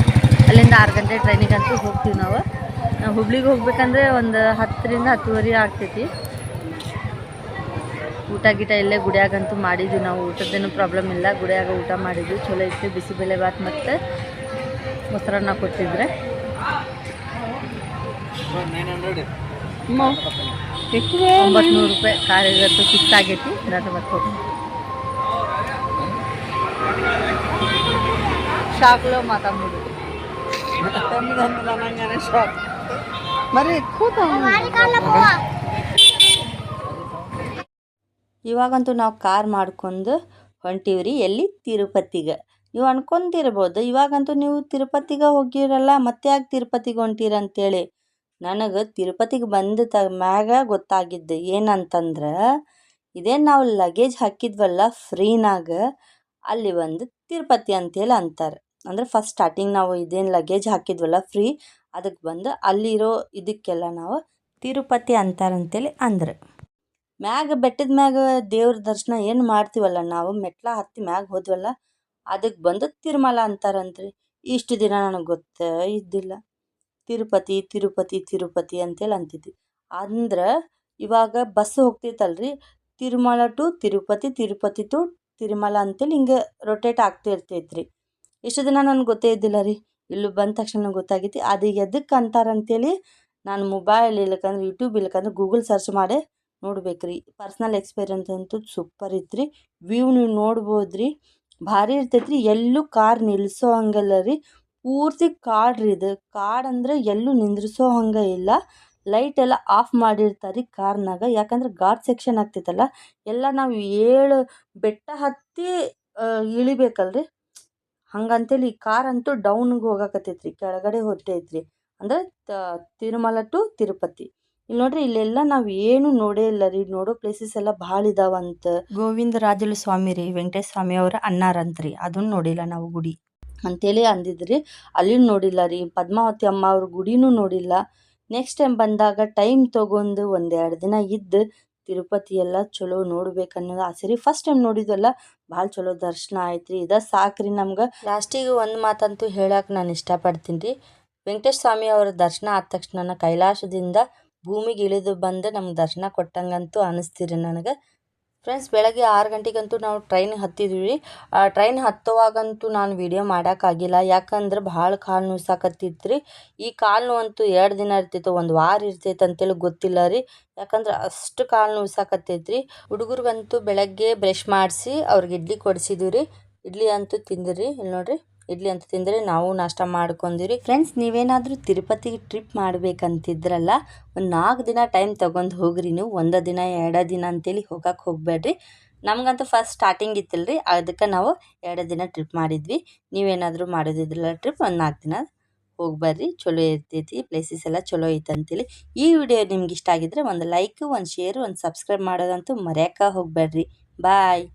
ಅಲ್ಲಿಂದ 6 ಗಂಟೆ ಟ್ರೈನಿಗಂತೂ ಹೋಗ್ತೀವಿ ನಾವು. ಹುಬ್ಳಿಗೆ ಹೋಗ್ಬೇಕಂದ್ರೆ ಒಂದು 10ರಿಂದ 10:30 ಆಗ್ತೈತಿ. ಊಟ ಗೀಟ ಇಲ್ಲೇ ಗುಡಿಯಾಗಂತೂ ಮಾಡಿದ್ವಿ ನಾವು. ಊಟದ್ದೇನು ಪ್ರಾಬ್ಲಮ್ ಇಲ್ಲ, ಗುಡಿಯಾಗ ಊಟ ಮಾಡಿದ್ವಿ. ಚಲೋ ಇತ್ತು. ಬಿಸಿಬೇಳೆ ಬಾತ್ ಮತ್ತು ಮೊಸರನ್ನ ಕೊಟ್ಟಿದ್ರೆ 900 ರೂಪಾಯಿ ಕಾರಿಗಂತೂ ಫಿಕ್ಸ್ ಆಗೈತಿ. ನಾನು ಮತ್ತೆ షాక్లో మా తమ్ముడు షాక్ మరి ಇವಾಗಂತೂ ನಾವು ಕಾರ್ ಮಾಡ್ಕೊಂಡು ಹೊಂಟೀವ್ರಿ. ಎಲ್ಲಿ? ತಿರುಪತಿಗೆ. ನೀವು ಅನ್ಕೊಂತಿರ್ಬೋದು ಇವಾಗಂತೂ ನೀವು ತಿರುಪತಿಗೆ ಹೋಗಿರಲ್ಲ, ಮತ್ತೆ ಯಾಕೆ ತಿರುಪತಿಗೆ ಹೊಂಟೀರ ಅಂತೇಳಿ. ನನಗೆ ತಿರುಪತಿಗೆ ಬಂದ ಮ್ಯಾಗ ಗೊತ್ತಾಗಿದ್ದು ಏನಂತಂದ್ರೆ, ಇದೇನು ನಾವು ಲಗೇಜ್ ಹಾಕಿದ್ವಲ್ಲ ಫ್ರೀನಾಗ, ಅಲ್ಲಿ ಒಂದು ತಿರುಪತಿ ಅಂತೇಳಿ ಅಂತಾರೆ. ಅಂದರೆ ಫಸ್ಟ್ ಸ್ಟಾರ್ಟಿಂಗ್ ನಾವು ಇದೇನು ಲಗೇಜ್ ಹಾಕಿದ್ವಲ್ಲ ಫ್ರೀ, ಅದಕ್ಕೆ ಬಂದು ಅಲ್ಲಿರೋ ಇದಕ್ಕೆಲ್ಲ ನಾವು ತಿರುಪತಿ ಅಂತಾರಂತೇಳಿ ಅಂದ್ರೆ. ಮ್ಯಾಗ ಬೆಟ್ಟದ ಮ್ಯಾಗ ದೇವ್ರ ದರ್ಶನ ಏನು ಮಾಡ್ತೀವಲ್ಲ ನಾವು, ಮೆಟ್ಲ ಹತ್ತಿ ಮ್ಯಾಗ ಹೋದ್ವಲ್ಲ, ಅದಕ್ಕೆ ಬಂದು ತಿರುಮಲ ಅಂತಾರಂತ್ರಿ. ಇಷ್ಟು ದಿನ ನನಗೆ ಗೊತ್ತೇ ಇದ್ದಿಲ್ಲ. ತಿರುಪತಿ ತಿರುಪತಿ ತಿರುಪತಿ ಅಂತೇಳಿ ಅಂತಿದ್ವಿ. ಅಂದ್ರೆ ಇವಾಗ ಬಸ್ ಹೋಗ್ತೈತಲ್ರಿ, ತಿರುಮಲ ಟು ತಿರುಪತಿ, ತಿರುಪತಿ ಟು ತಿರುಮಲ ಅಂತೇಳಿ ಹಿಂಗೆ ರೊಟೇಟ್ ಆಗ್ತಿರ್ತೈತ್ರಿ. ಇಷ್ಟು ದಿನ ನನಗೆ ಗೊತ್ತೇ ಇದ್ದಿಲ್ಲ ರೀ. ಇಲ್ಲಿ ಬಂದ ತಕ್ಷಣ ನಂಗೆ ಗೊತ್ತಾಗೈತಿ. ಅದು ಎದಕ್ಕೆ ಅಂತಾರಂತೇಳಿ ನಾನು ಮೊಬೈಲ್ ಇಲ್ಲಕಂದ್ರೆ ಯೂಟ್ಯೂಬ್ ಇಲ್ಲಕಂದ್ರೆ ಗೂಗಲ್ ಸರ್ಚ್ ಮಾಡಿ ನೋಡ್ಬೇಕ್ರಿ. ಪರ್ಸ್ನಲ್ ಎಕ್ಸ್ಪೀರಿಯನ್ಸ್ ಅಂತೂ ಸೂಪರ್ ಇತ್ತು ರೀ. ವ್ಯೂ ನೀವು ನೋಡ್ಬೋದು ರೀ, ಭಾರಿ ಇರ್ತೈತ್ರಿ. ಎಲ್ಲೂ ಕಾರ್ ನಿಲ್ಲಿಸೋ ಹಂಗಲ್ಲ ರೀ, ಪೂರ್ತಿ ಕಾಡು ರೀ. ಇದು ಕಾಡು ಅಂದ್ರೆ ಎಲ್ಲೂ ನಿಂದ್ರಿಸೋ ಹಂಗೆ ಇಲ್ಲ. ಲೈಟ್ ಎಲ್ಲ ಆಫ್ ಮಾಡಿರ್ತಾರೆ ಕಾರ್ನಾಗ. ಯಾಕಂದ್ರೆ ಘಾಟ್ ಸೆಕ್ಷನ್ ಆಗ್ತೈತಲ್ಲ, ಎಲ್ಲ ನಾವು 7 ಬೆಟ್ಟ ಹತ್ತಿ ಇಳಿಬೇಕಲ್ರಿ. ಹಂಗಂತೇಳಿ ಕಾರ್ ಅಂತೂ ಡೌನ್ಗೆ ಹೋಗಾಕತ್ತೈತ್ರಿ, ಕೆಳಗಡೆ ಹೊತ್ತೈತ್ರಿ. ಅಂದ್ರೆ ತಿರುಮಲ ಟು ತಿರುಪತಿ. ಇಲ್ಲಿ ನೋಡ್ರಿ, ಇಲ್ಲೆಲ್ಲ ನಾವು ಏನು ನೋಡೇ ಇಲ್ಲ ರೀ. ನೋಡೋ ಪ್ಲೇಸಸ್ ಎಲ್ಲ ಭಾಳ ಇದಾವಂತ. ಗೋವಿಂದರಾಜುಲ ಸ್ವಾಮಿ ರೀ, ವೆಂಕಟೇಶ ಸ್ವಾಮಿ ಅವರ ಅಣ್ಣಾರಂತ್ರಿ, ಅದನ್ನು ನೋಡಿಲ್ಲ ನಾವು ಗುಡಿ ಅಂತೇಳಿ ಅಂದಿದ್ರಿ. ಅಲ್ಲಿ ನೋಡಿಲ್ಲ ರೀ. ಪದ್ಮಾವತಿ ಅಮ್ಮ ಅವ್ರ ಗುಡಿನೂ ನೋಡಿಲ್ಲ. ನೆಕ್ಸ್ಟ್ ಟೈಮ್ ಬಂದಾಗ ಟೈಮ್ ತೊಗೊಂಡು 1-2 ದಿನ ಇದ್ದು ತಿರುಪತಿ ಎಲ್ಲ ಚಲೋ ನೋಡ್ಬೇಕನ್ನೋದು ಆಸೆ ರೀ. ಫಸ್ಟ್ ಟೈಮ್ ನೋಡಿದ್ವಲ್ಲ, ಭಾಳ ಚಲೋ ದರ್ಶನ ಆಯ್ತು ರೀ. ಇದು ಸಾಕ್ರಿ ನಮ್ಗೆ. ಲಾಸ್ಟಿಗೆ ಒಂದು ಮಾತಂತೂ ಹೇಳಕ್ಕೆ ನಾನು ಇಷ್ಟಪಡ್ತೀನಿ ರೀ. ವೆಂಕಟೇಶ ಸ್ವಾಮಿ ಅವರ ದರ್ಶನ ಆದ ತಕ್ಷಣ ಕೈಲಾಸದಿಂದ ಭೂಮಿಗೆ ಇಳಿದು ಬಂದು ನಮ್ಗೆ ದರ್ಶನ ಕೊಟ್ಟಂಗಂತೂ ಅನಿಸ್ತೀರಿ ನನಗೆ. ಫ್ರೆಂಡ್ಸ್, ಬೆಳಗ್ಗೆ 6 ಗಂಟೆಗಂತೂ ನಾವು ಟ್ರೈನ್ ಹತ್ತಿದ್ವಿ ರೀ. ಆ ಟ್ರೈನ್ ಹತ್ತುವಾಗಂತೂ ನಾನು ವಿಡಿಯೋ ಮಾಡೋಕ್ಕಾಗಿಲ್ಲ, ಯಾಕಂದ್ರೆ ಭಾಳ ಕಾಲು ನುಸಾಕತ್ತಿತ್ತು ರೀ. ಈ ಕಾಲು ನೋವಂತೂ 2 ದಿನ ಇರ್ತೈತೆ, 1 ವಾರ ಇರ್ತೈತೆ ಅಂತೇಳಿ ಗೊತ್ತಿಲ್ಲ ರೀ. ಯಾಕಂದ್ರೆ ಅಷ್ಟು ಕಾಲು ನುಸಾಕತ್ತೈತೆ ರೀ. ಹುಡುಗರಿಗಂತೂ ಬೆಳಗ್ಗೆ ಬ್ರಷ್ ಮಾಡಿಸಿ ಅವ್ರಿಗೆ ಇಡ್ಲಿ ಕೊಡಿಸಿದ್ವಿ ರೀ. ಇಡ್ಲಿ ಅಂತೂ ತಿಂದಿರಿ. ಇಲ್ಲಿ ನೋಡಿರಿ, ಇಡ್ಲಿ ಅಂತ ತಿಂದರೆ ನಾವು ನಾಷ್ಟ ಮಾಡ್ಕೊಂಡಿರಿ. ಫ್ರೆಂಡ್ಸ್, ನೀವೇನಾದರೂ ತಿರುಪತಿಗೆ ಟ್ರಿಪ್ ಮಾಡ್ಬೇಕಂತಿದ್ರಲ್ಲ, ಒಂದು 4 ದಿನ ಟೈಮ್ ತೊಗೊಂಡು ಹೋಗ್ರಿ. ನೀವು 1 ದಿನ 2 ದಿನ ಅಂತೇಳಿ ಹೋಗಕ್ಕೆ ಹೋಗಬೇಡ್ರಿ. ನಮಗಂತೂ ಫಸ್ಟ್ ಸ್ಟಾರ್ಟಿಂಗ್ ಇತ್ತಿಲ್ಲ ರೀ, ಅದಕ್ಕೆ ನಾವು 2 ದಿನ ಟ್ರಿಪ್ ಮಾಡಿದ್ವಿ. ನೀವೇನಾದರೂ ಮಾಡೋದಿದ್ರಲ್ಲ ಟ್ರಿಪ್, ಒಂದು 4 ದಿನ ಹೋಗ್ಬರ್ರಿ. ಚಲೋ ಇರ್ತೈತಿ, ಪ್ಲೇಸಸ್ ಎಲ್ಲ ಚಲೋ ಐತೆ ಅಂತೇಳಿ. ಈ ವಿಡಿಯೋ ನಿಮ್ಗೆ ಇಷ್ಟ ಆಗಿದ್ರೆ ಒಂದು ಲೈಕ್, ಒಂದು ಶೇರು, ಒಂದು ಸಬ್ಸ್ಕ್ರೈಬ್ ಮಾಡೋದಂತೂ ಮರೆಯೋಕೆ ಹೋಗಬೇಡ್ರಿ. ಬಾಯ್.